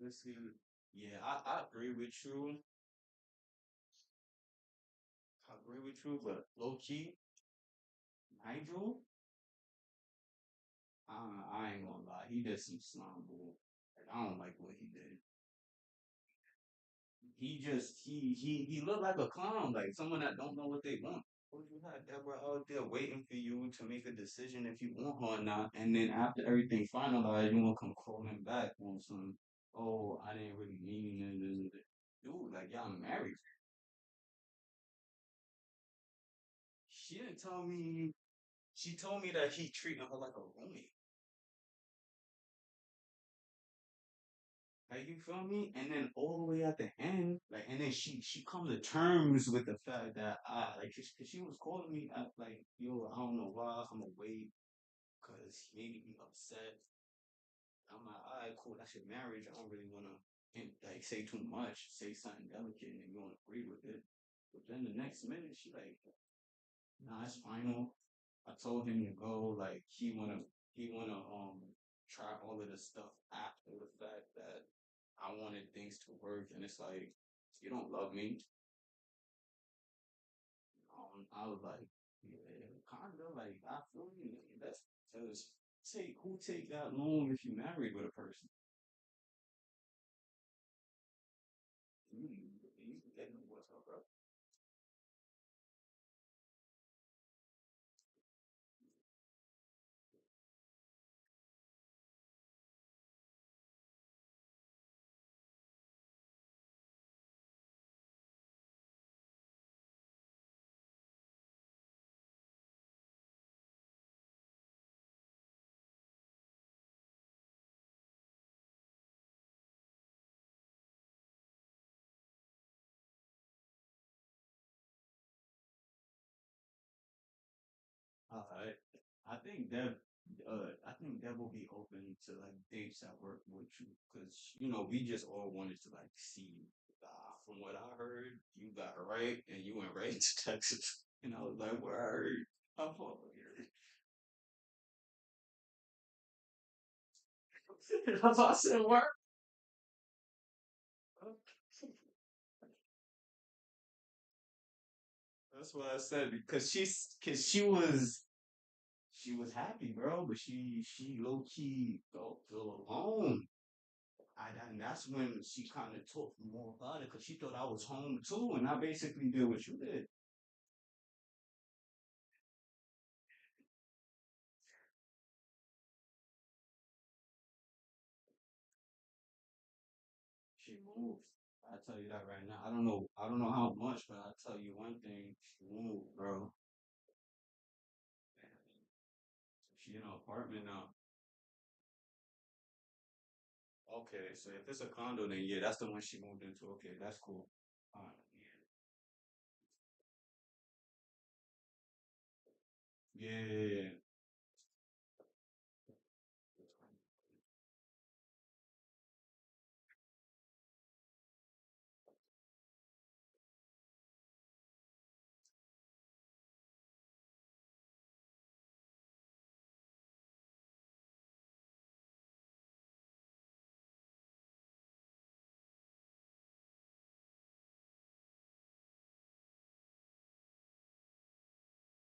Let's see. Yeah, I agree with you. I agree with you, but low key, Nigel, I ain't gonna lie. He did some slime bull. Like, I don't like what he did. He looked like a clown, like someone that don't know what they want. What you had Deborah out there waiting for you to make a decision if you want her or not, and then after everything finalized, you want to come crawling back on some. Oh, I didn't really mean it. Dude, like y'all married. She didn't tell me. She told me that he treated her like a roommate. Like you feel me? And then all the way at the end, like, and then she come to terms with the fact that like, cause she was calling me like, yo, I don't know why I'm away, cause he made me upset. I'm like, all right, cool, that's your marriage. I don't really wanna like say too much, say something delicate, and you don't agree with it. But then the next minute, she like, nah, it's final. I told him to go. Like he wanna try all of this stuff after the fact that I wanted things to work, and it's like you don't love me. I was like, yeah, kinda like I feel you. That's because take who take that long if you married with a person. You getting what's up, bro? Alright. I think Dev, I think Dev will be open to like dates that work with you because we just all wanted to like see. From what I heard, you got it right, and you went right to Texas. And I was like, word, I'm over here. That's why I said word. That's what I said because she was happy, bro, but she low key felt alone. And that's when she kind of talked more about it because she thought I was home too, and I basically did what you did. She moved. I tell you that right now. I don't know how much, but I'll tell you one thing. She moved, bro. She in an apartment now. Okay, so if it's a condo, then yeah, that's the one she moved into. Okay, that's cool. Alright. Yeah, yeah, yeah.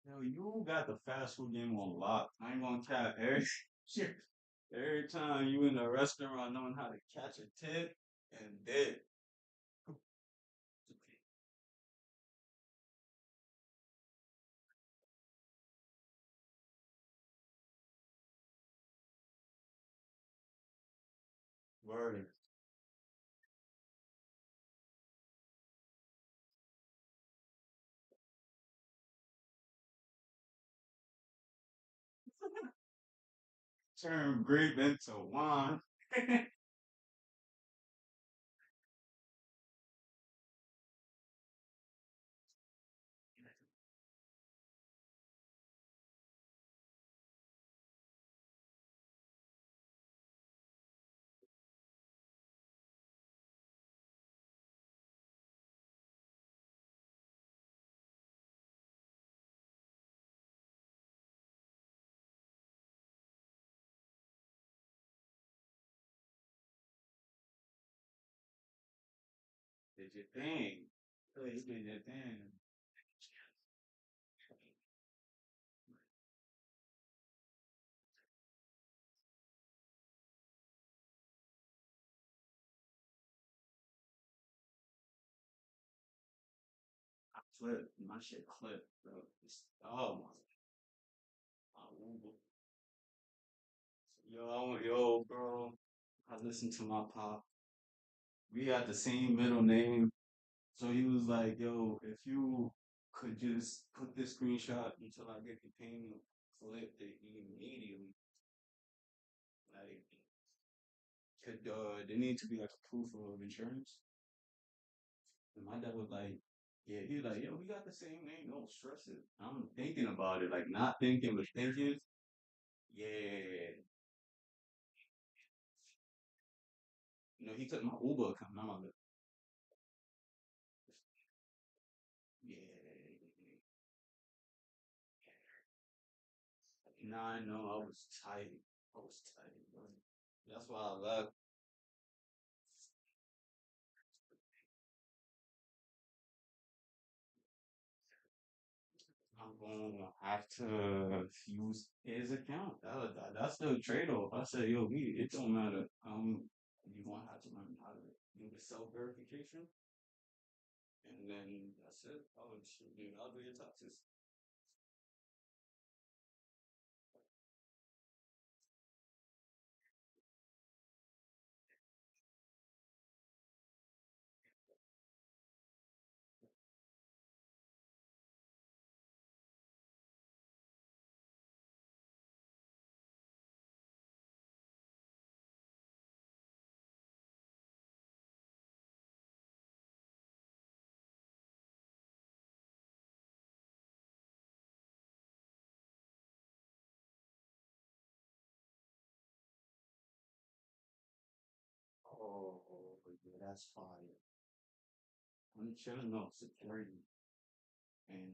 Yo, you got the fast food game on lock. I ain't gonna cap. Shit, every time you in a restaurant knowing how to catch a tip and dip. Word. Turn grape into wine. Did your thing. Really did your thing. I flip. My shit clip, bro. Oh my. Yo, bro. I listened to my pop. We got the same middle name. So he was like, yo, if you could just put this screenshot until I get the payment, flip it immediately. Like, could there need to be like a proof of insurance? And my dad was like, yeah, he was like, yo, we got the same name, don't stress it. I'm thinking about it, like not thinking, but thinking. Yeah. He took my Uber account. I'm like, yeah. Nah, I know, I was tight. I was tight, bro. That's why I left. I'm gonna have to use his account. That's the trade-off. I said, yo, it don't matter. You gonna have to learn how to do the self-verification, and then that's it. I'll do your taxes. Oh, yeah, that's fire. I'm chilling on security, and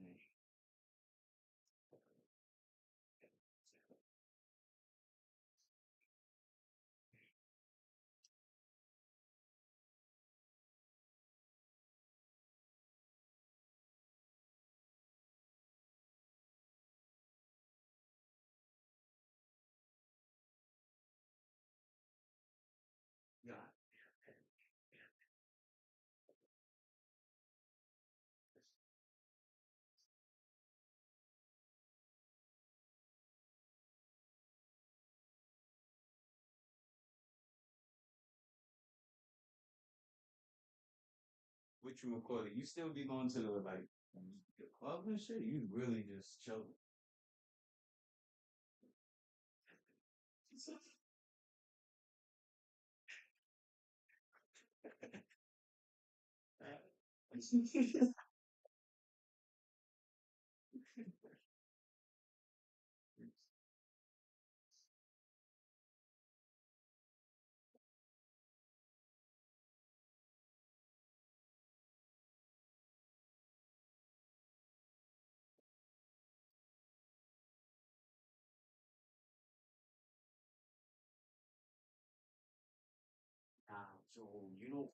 yeah. What you record it? You still be going to the club and shit? You really just chill. So you know,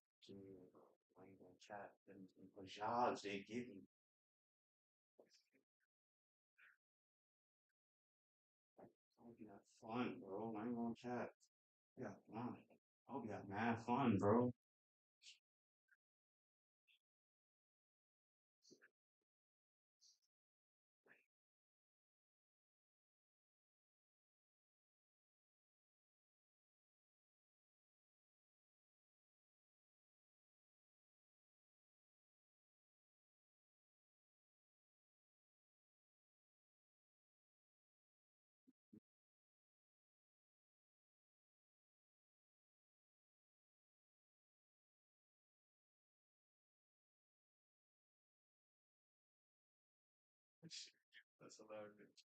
when you chat and jobs they give you. fun, bro. I ain't gonna chat. We got fun. Oh, we got mad fun, bro. That's hilarious.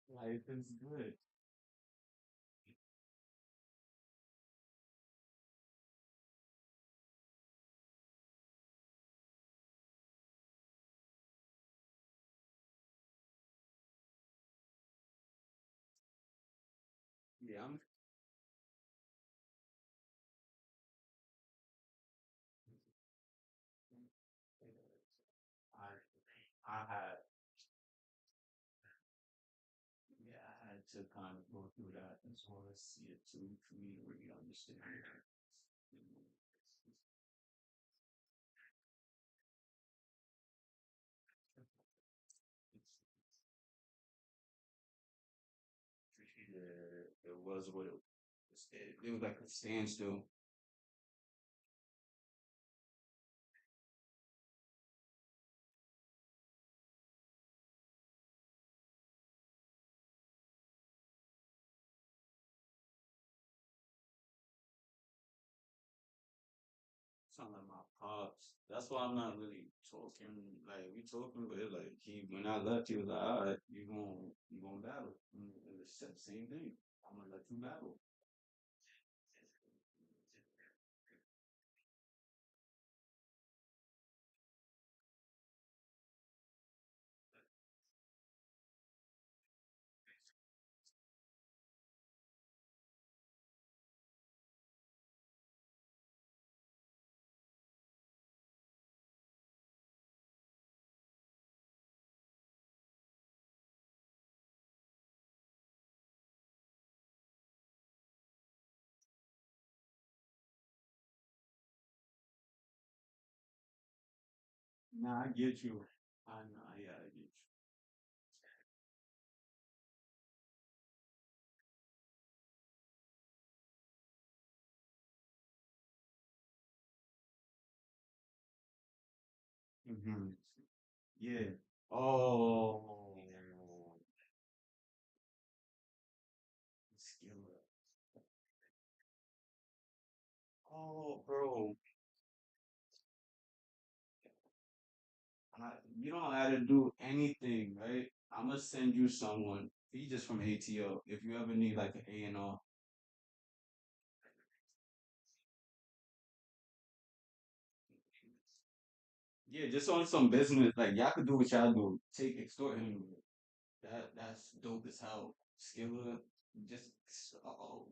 Life is good. Yeah, I I had yeah, I had to kind of go through that as well as see it too for me to really understand it. Yeah, it was what it was like a standstill. Sound like my pops. That's why I'm not really talking. Like we talking, but like he when I left, he was like, "All right, you gonna battle." And it's the same thing. I'm gonna let you battle. Nah, I get you. I know. Yeah, I get you. Yeah. Oh, Skillet. Oh, bro. You don't have to do anything, right? I'm gonna send you someone. He just from ATO. If you ever need like an A&R, yeah, just on some business. Like y'all could do what y'all do. Take extort him. That's dope as hell. Skiller, just oh,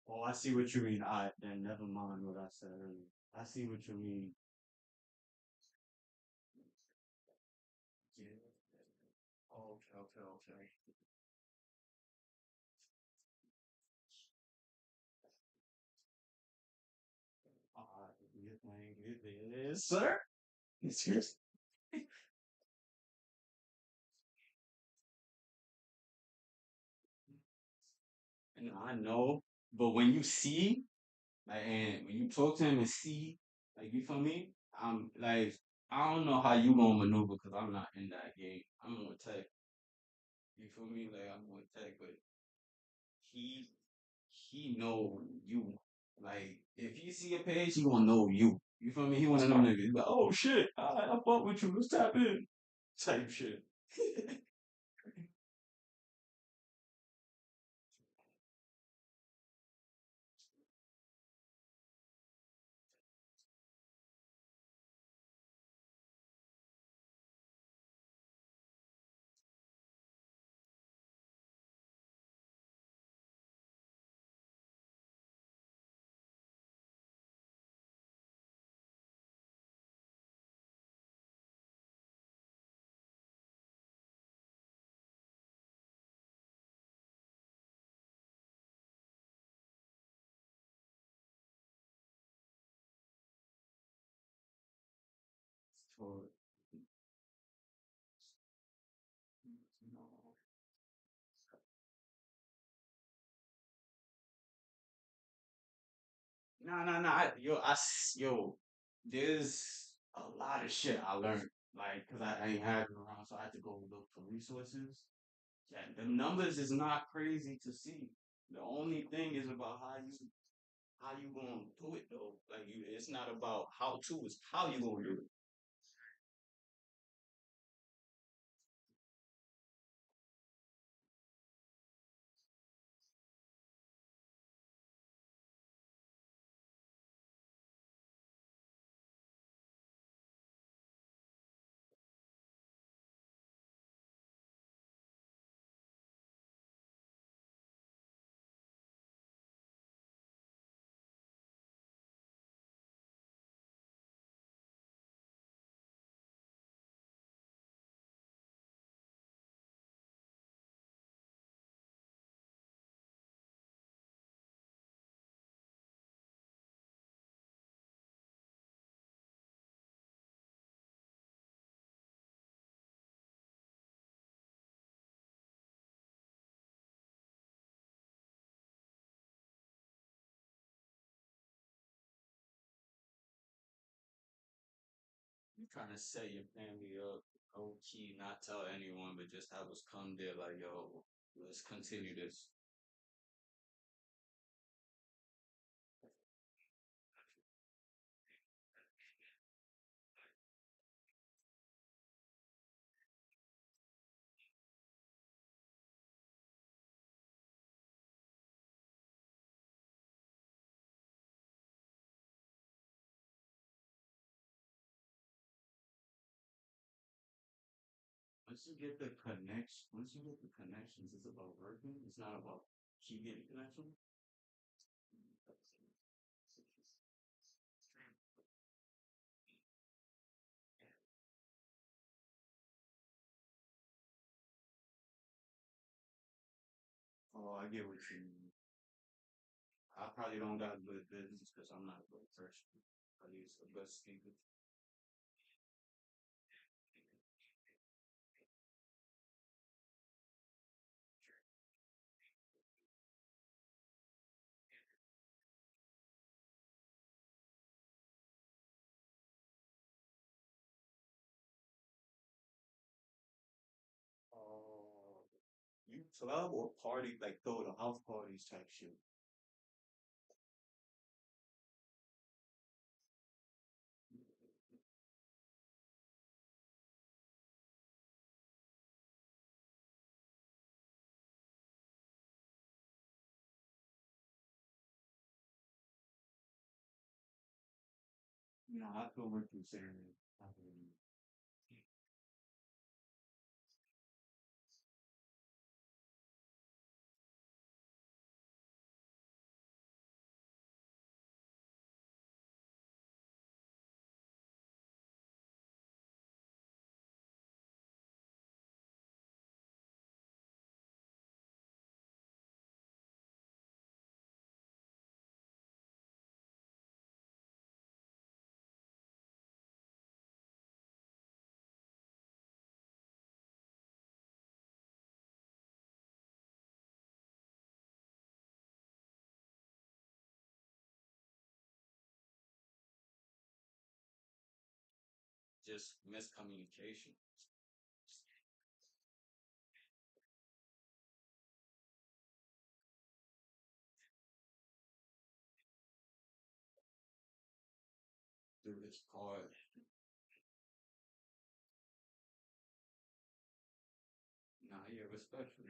oh, I see what you mean. I then never mind what I said earlier. I see what you mean. Yeah. Okay, okay, okay. Good thing, good thing. Yes, sir. It's yours. And I know, but when you see, like, and when you talk to him and see, like, you feel me? I'm like, I don't know how you gonna maneuver because I'm not in that game. I'm on tech. You feel me? Like, I'm on tech, but he he know you. Like, if you see a page, he gonna know you. You feel me? He one of them niggas. He like, oh shit, I fuck with you. Let's tap in. Type shit. So, nah. Yo, there's a lot of shit I learned. Like, cause I ain't had it around, so I had to go look for resources. Yeah, the numbers is not crazy to see. The only thing is about how you gonna do it though. Like you, it's not about how to, it's how you gonna do it. You trying to set your family up, low key, not tell anyone, but just have us come there like, yo, let's continue this. Once you get the connections, it's about working. It's not about keep getting connections. Oh, I get what you mean. I probably don't got good business because I'm not a good person. I use the best speaker. Oh, you club or party like throw the house parties type shit. No, I feel what you're saying. I feel you. Just miscommunication. through this part. Nah, yeah, respectfully.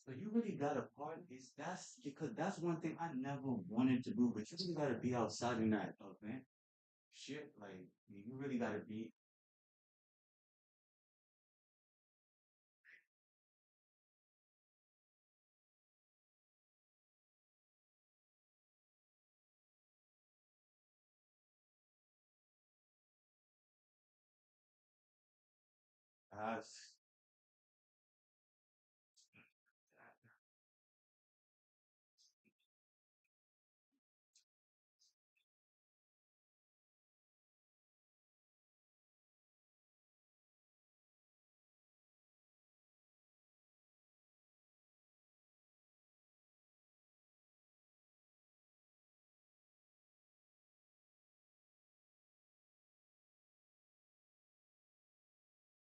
So you really got a part is that's because that's one thing I never wanted to do, but you really gotta be outside in that event. Shit, like you really gotta be as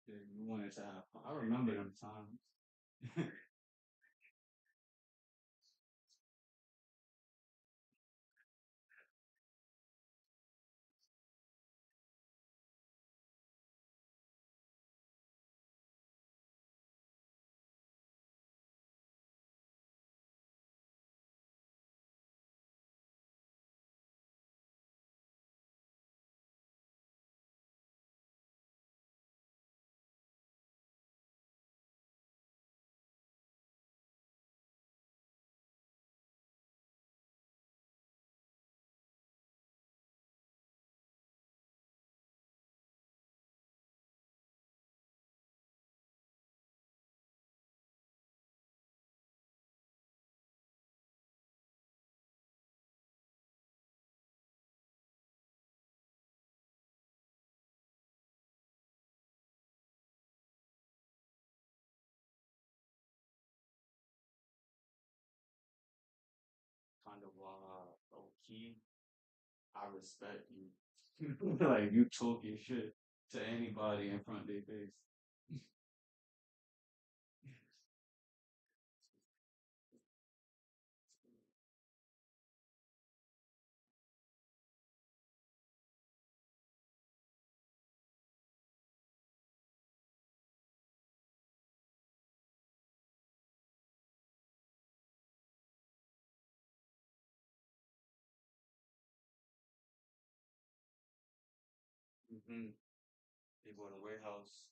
you wanted to have fun. I remember them times. Kind of low key. I respect you. Like you talk your shit to anybody in front of their face. Mm-hmm. They bought a warehouse.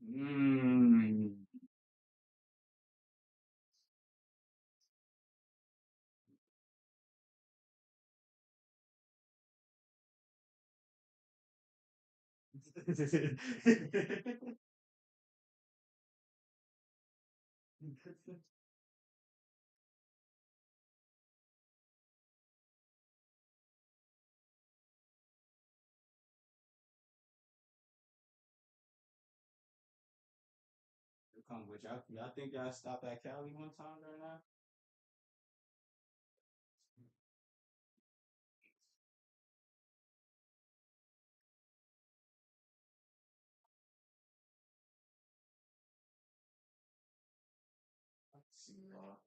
Mm. Come with y'all. Y'all think y'all stopped at Cali one time right now? See y'all.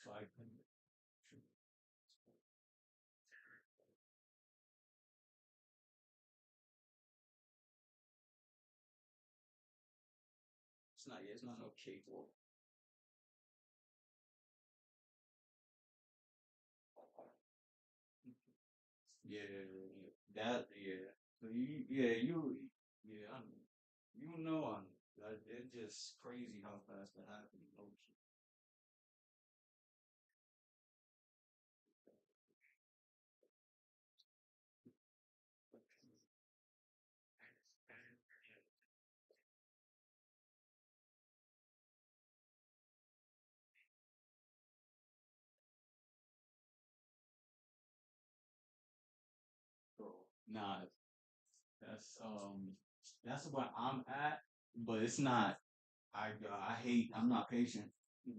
So I couldn't. It's not. Yeah, it's not no cable. Yeah, that. Yeah. So you. Yeah, you. Yeah. I know. You know, it's just crazy how fast that happened. Oh, shit. Bro, nah, that's that's what I'm at, but it's not. I hate. I'm not patient,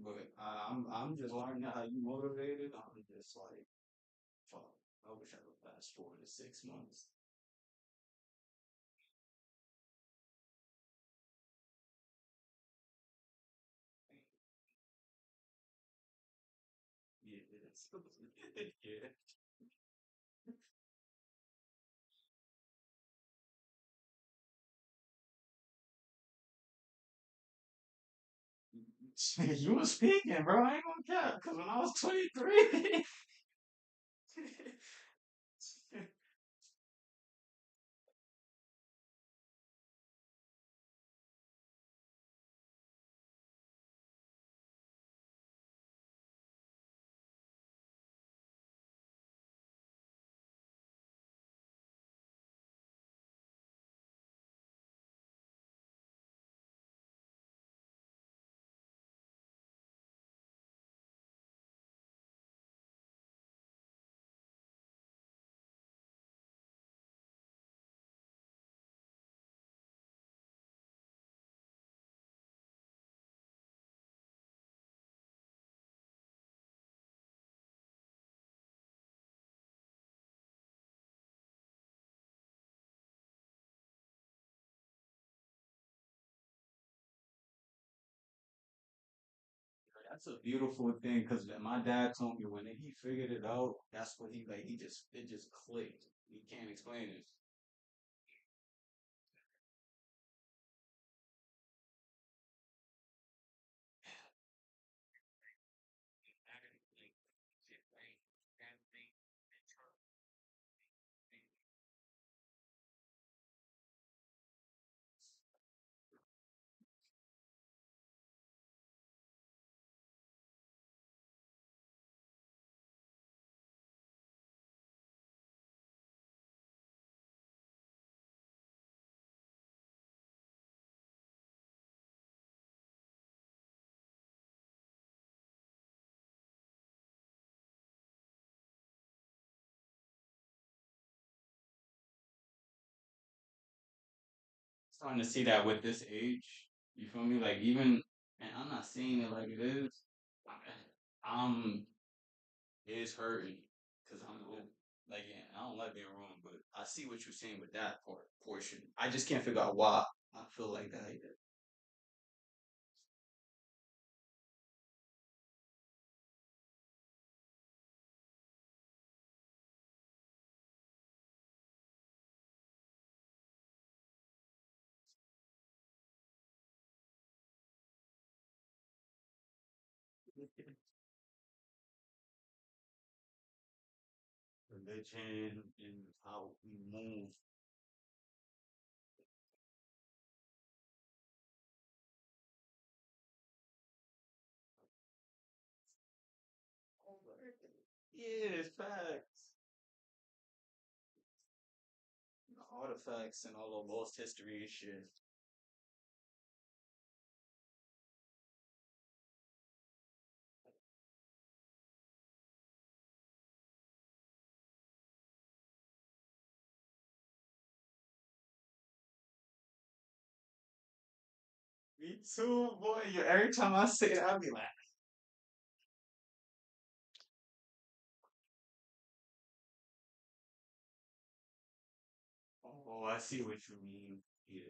but I'm just learning how you motivated. I'm just like, fuck. I wish I could fast forward to 6 months. Yeah, it's, yeah. You was speaking, bro. I ain't gonna cap, because when I was 23, that's a beautiful thing. Because my dad told me when he figured it out, that's what he like. He just it just clicked. He can't explain it. Starting to see that with this age. You feel me? Like even, and I'm not saying it like it is. I'm it's hurting because I'm old. Like yeah, I don't like being wrong, but I see what you're saying with that portion. I just can't figure out why I feel like that. Religion and how we move. Yeah, it's facts. The artifacts and all of lost history and shit. Me too, boy. Every time I say it, I'll be like, oh, I see what you mean. Yeah.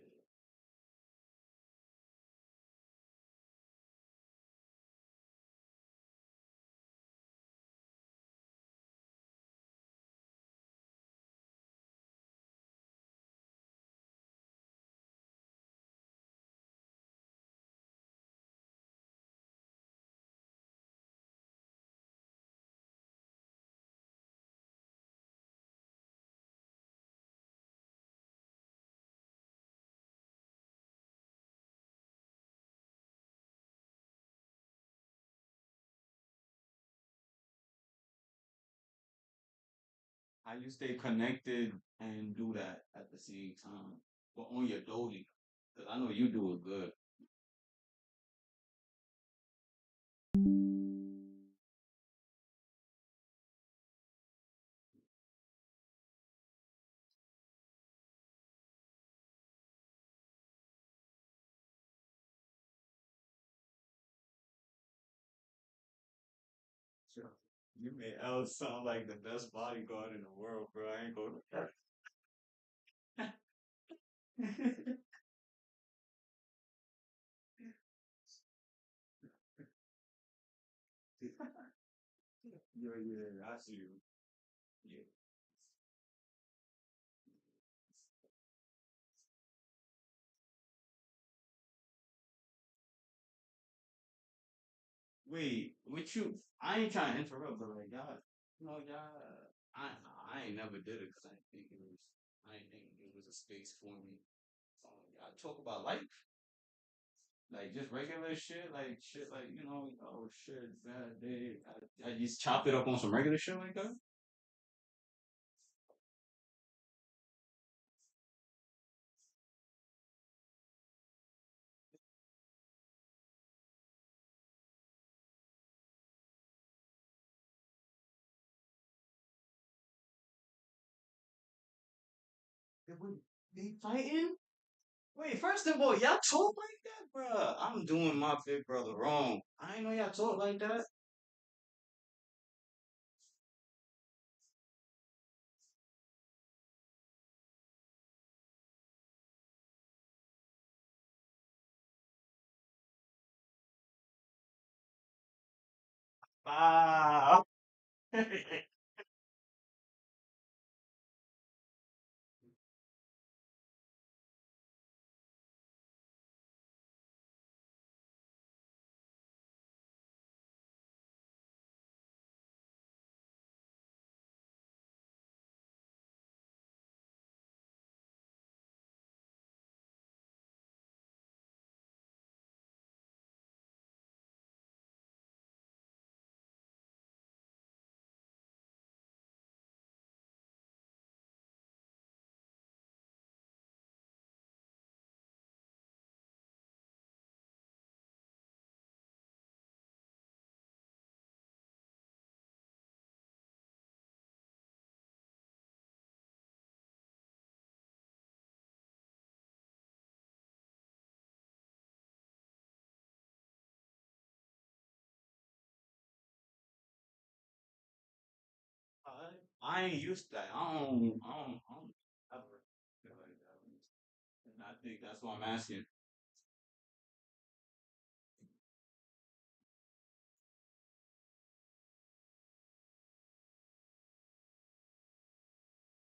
how you stay connected and do that at the same time, but on your dolly. Because I know you do it good. Sure. You made L sound like the best bodyguard in the world, bro. I ain't gonna. Yeah, yeah, I see you. Yeah. Wait, what you? I ain't trying to interrupt, but like y'all, y'all. I I ain't never did it because I didn't think it was. I didn't think it was a space for me. Y'all talk about life, like just regular shit, like oh shit, bad day. I just chop it up on some regular shit like that. They would be fighting. Wait, first of all, y'all talk like that, bruh. I'm doing my big brother wrong. I ain't know y'all talk like that. Ah. I ain't used to that. I don't ever feel like that. And I think that's why I'm asking.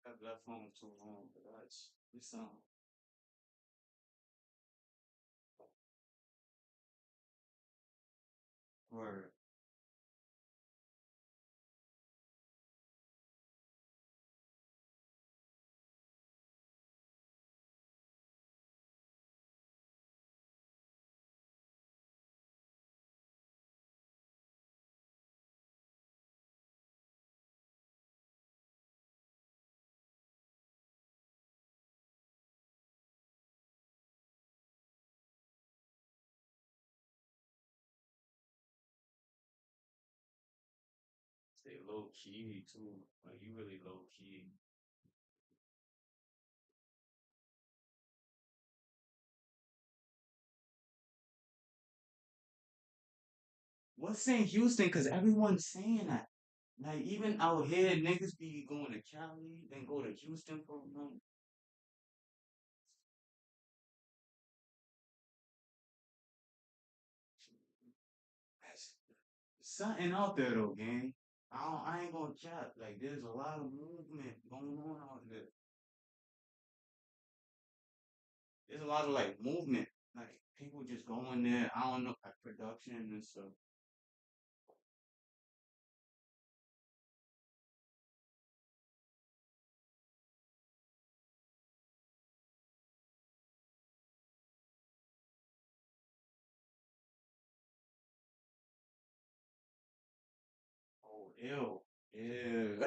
I've left home too long, but that's it's word. Stay low key too. Like you really low key. What's in Houston? Cause everyone's saying that. Like even out here, niggas be going to Cali, then go to Houston for a month. That's something out there though, gang. I ain't gonna cap. Like there's a lot of movement going on out there. There's a lot of like movement. Like people just going there. I don't know, like production and stuff. Oh, ew, ew.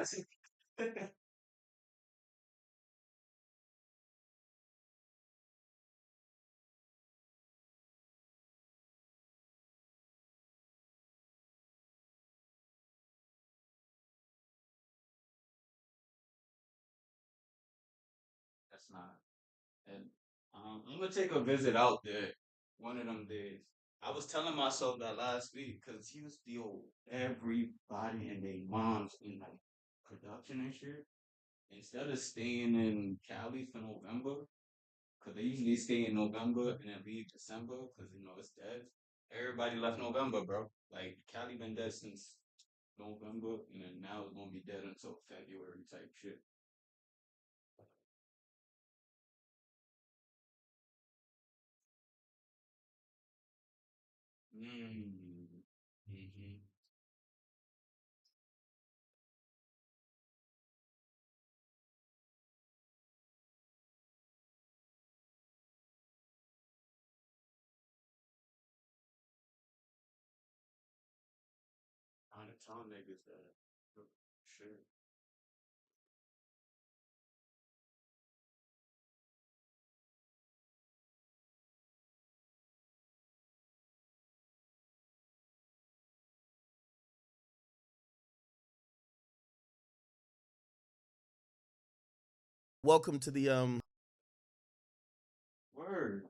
It's not. And I'm gonna take a visit out there one of them days. I was telling myself that last week because he was yo everybody and their moms in like production and shit. Instead of staying in Cali for November, because they usually stay in November and then leave December because you know it's dead. Everybody left November, bro. Like Cali been dead since November, and then now it's gonna be dead until February type shit. Mm. Mm-hmm. Trying to tell niggas that. Shit. Welcome to the Word.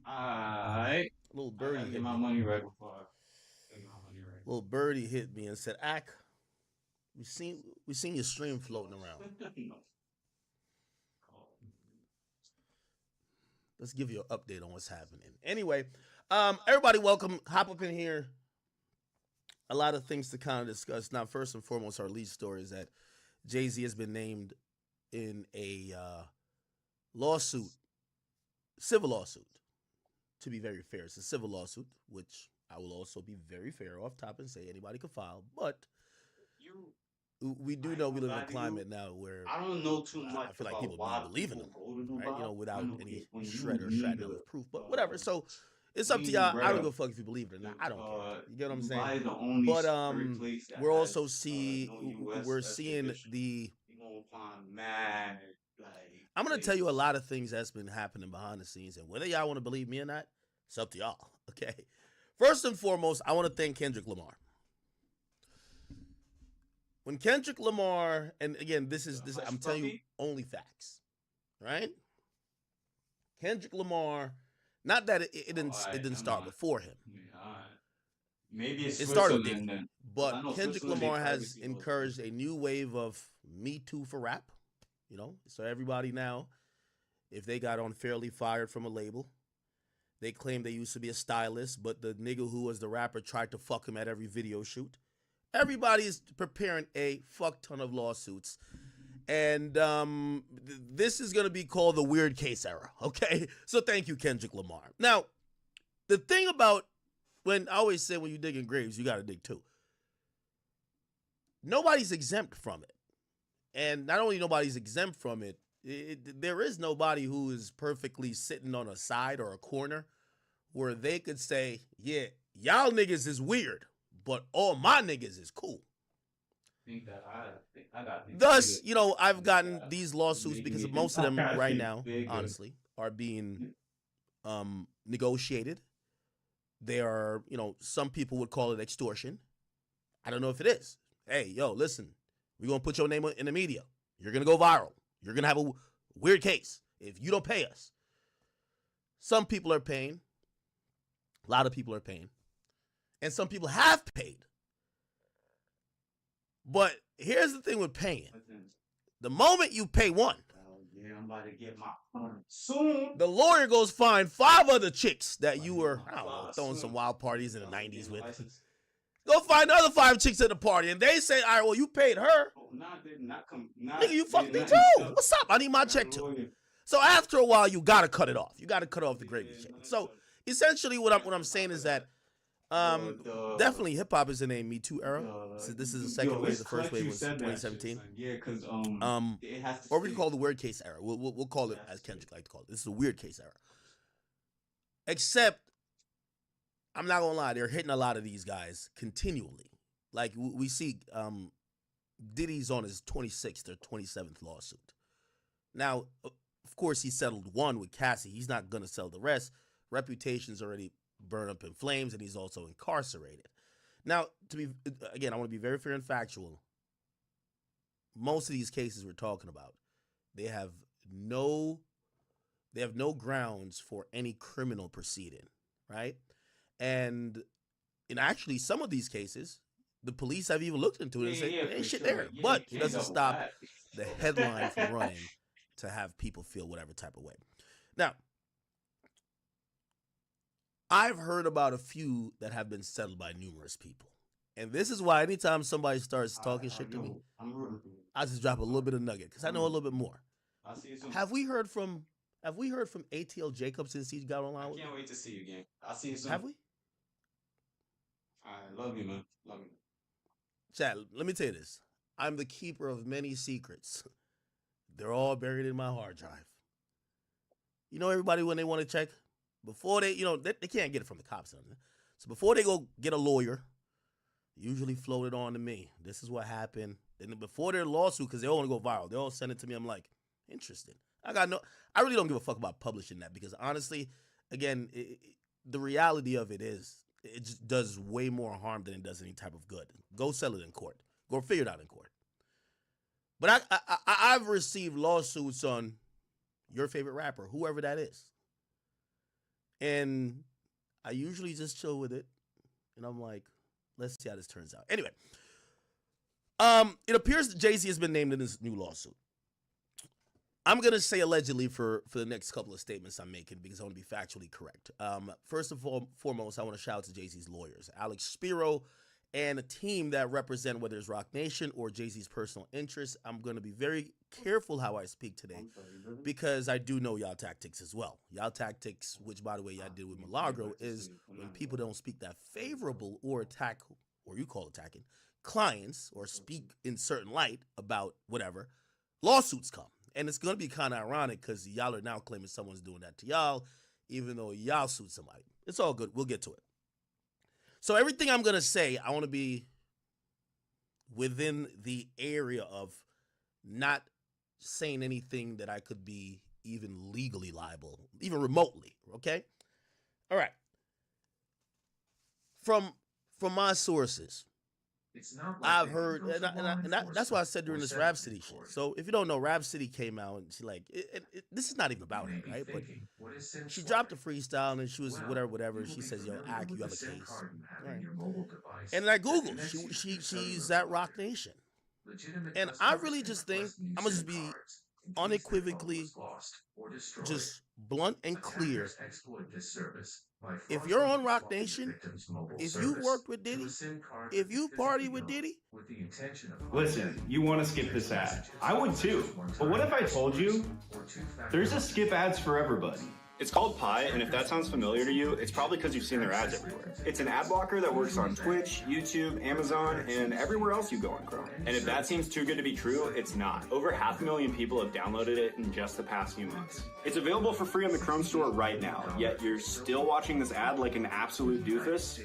Alright. little I birdie gotta get hit my me. money right before I get my money right. Little birdie hit me and said, "Ak, we seen your stream floating around. No. Let's give you an update on what's happening." Anyway, everybody, welcome. Hop up in here. A lot of things to kind of discuss. Now, first and foremost, our lead story is that Jay-Z has been named in a lawsuit, civil lawsuit. To be very fair, it's a civil lawsuit, which I will also be very fair off top and say anybody can file. But You we do know we live in a climate now where I don't know too much I feel like about people why be believing people them, go to right? You know, Dubai. without When any when you shred or need shrapnel to of proof. But whatever. So it's up to need y'all. I don't bread, give a fuck if you believe it or not. I don't care. You get what I'm saying? Dubai is the only But place that we're also has no U.S. we're seeing extradition. the. You gonna find mad like I'm gonna tell you a places. lot of things that's been happening behind the scenes, and whether y'all want to believe me or not, it's up to y'all. Okay. First and foremost, I want to thank Kendrick Lamar. When Kendrick Lamar, and again, this is this, Hush I'm telling you puppy. only facts, right? Kendrick Lamar, not that it didn't Alright, it didn't never start mind. before him. Yeah, alright. Maybe it's It started with Switzerland Diddy, then. 'Cause I but know Kendrick Switzerland, they Lamar has privacy laws. encouraged a new wave of Me Too for rap. You know, so everybody now, if they got unfairly fired from a label, they claim they used to be a stylist, but the nigga who was the rapper tried to fuck him at every video shoot. Everybody is preparing a fuck ton of lawsuits. And this is going to be called the weird case era, okay? So thank you, Kendrick Lamar. Now, the thing about when I always say when you dig in graves, you got to dig too. Nobody's exempt from it. And not only nobody's exempt from it, there is nobody who is perfectly sitting on a side or a corner where they could say, yeah, y'all niggas is weird, but all my niggas is cool. Think I got these Thus, niggas you know, I've gotten that these lawsuits making because me of think most of them I got right these now, bigger. honestly, are being negotiated. They are, you know, some people would call it extortion. I don't know if it is. Hey, yo, listen, we're going to put your name in the media. You're going to go viral. You're going to have a weird case if you don't pay us. Some people are paying. A lot of people are paying. And some people have paid. But here's the thing with paying. The moment you pay one, Yeah, I'm about to get my phone soon. the lawyer goes find 5 other chicks that you were, I don't know, throwing some wild parties in the 90s with. Go find the other 5 chicks at the party, and they say, all right, well, you paid her. Oh, not Nigga, you fucked me not too. What's up? I need my check too. lawyer. So after a while, you gotta cut it off. You gotta cut off the gravy Yeah, chain. no, So essentially, what I'm saying is that definitely hip hop is in a Me Too era. So this is the second wave. The first wave was 2017. Yeah, because it has to Or we stay. call it the weird case era. We'll call it as Kendrick like to call it. This is the weird case era. Except, I'm not gonna lie, they're hitting a lot of these guys continually. Like we see, Diddy's on his 26th or 27th lawsuit. Now, of course, he settled one with Cassie. He's not gonna sell the rest. Reputation's already burned up in flames, and he's also incarcerated. Now, again, I want to be very fair and factual. Most of these cases we're talking about, they have no they have no grounds for any criminal proceeding, right? And in actually some of these cases, the police have even looked into it and said there ain't shit there. But it doesn't stop the headline from running to have people feel whatever type of way. Now, I've heard about a few that have been settled by numerous people. And this is why anytime somebody starts talking shit to me, I just drop a little bit of nugget because I know a little bit more. Have we heard from ATL Jacob since he got online with me? I can't wait to see you again. I'll see you soon. Have we? I love you, man. Love you. Chad, let me tell you this. I'm the keeper of many secrets. They're all buried in my hard drive. You know everybody when they want to check? Before they can't get it from the cops. So before they go get a lawyer, usually float it on to me. This is what happened. Then before their lawsuit, because they all want to go viral, they all send it to me. I'm like, interesting. I really don't give a fuck about publishing that because honestly, again, the reality of it is it just does way more harm than it does any type of good. Go sell it in court. Go figure it out in court. But I've received lawsuits on your favorite rapper, whoever that is. And I usually just chill with it. And I'm like, let's see how this turns out. Anyway, it appears that Jay-Z has been named in this new lawsuit. I'm going to say allegedly for the next couple of statements I'm making because I want to be factually correct. First of all, foremost, I want to shout out to Jay-Z's lawyers, Alex Spiro, and a team that represent whether it's Roc Nation or Jay-Z's personal interests. I'm going to be very careful how I speak today because I do know y'all tactics as well. Y'all tactics, which by the way y'all did with Milagro, is when people don't speak that favorable or attack, or you call attacking, clients or speak in certain light about whatever, lawsuits come. And it's going to be kind of ironic because y'all are now claiming someone's doing that to y'all, even though y'all sued somebody. It's all good. We'll get to it. So everything I'm going to say, I want to be within the area of not saying anything that I could be even legally liable, even remotely, okay? All right. From my sources, I've heard, and that's why I said during this Rhapsody shit. So if you don't know, Rhapsody came out and she this is not even about her, right? But she dropped a freestyle and she was whatever. She says, "Yo, Ak, you have a case." Right. And then I Googled, she's at Roc Nation, and I really just think I'm gonna just be unequivocally, just blunt and clear. If you're on Roc Nation, if you worked with Diddy, if you party with Diddy, listen, you want to skip this ad. I would too. But what if I told you there's a skip ads for everybody? It's called Pi, and if that sounds familiar to you, it's probably because you've seen their ads everywhere. It's an ad blocker that works on Twitch, YouTube, Amazon, and everywhere else you go on Chrome. And if that seems too good to be true, it's not. Over 500,000 people have downloaded it in just the past few months. It's available for free on the Chrome store right now, yet you're still watching this ad like an absolute doofus?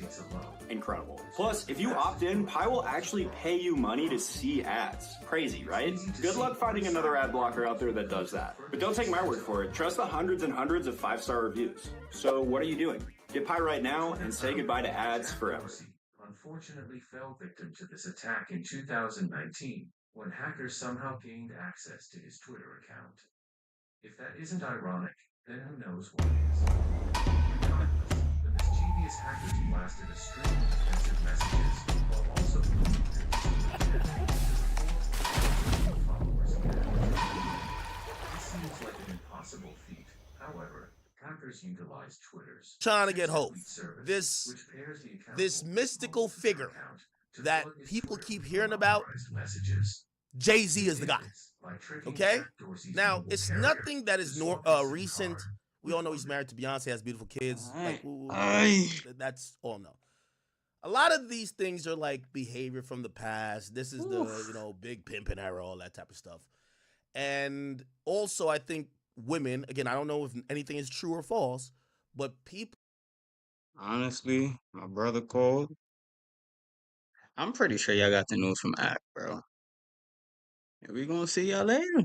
Incredible. Plus, if you opt in, Pi will actually pay you money to see ads. Crazy, right? Good luck finding another ad blocker out there that does that. But don't take my word for it. Trust the hundreds and hundreds of 5-star reviews. So what are you doing? Get Pi right now and say goodbye to ads forever. Unfortunately fell victim to this attack in 2019 when hackers somehow gained access to his Twitter account. If that isn't ironic, then who knows what is. Regardless, the mischievous hackers blasted a string of offensive messages while also followers again. This seems like an impossible feat. However, hackers utilize Twitter's trying to get hope. This mystical figure that people keep hearing about, Jay-Z is the guy. Okay? Now, it's nothing that is recent. We all know he's married to Beyonce, has beautiful kids. That's all no. A lot of these things are like behavior from the past. This is the, big pimping era, all that type of stuff. And also, I think women, again, I don't know if anything is true or false, but people. Honestly, my brother called. I'm pretty sure y'all got the news from Ak, bro. And we gonna see y'all later.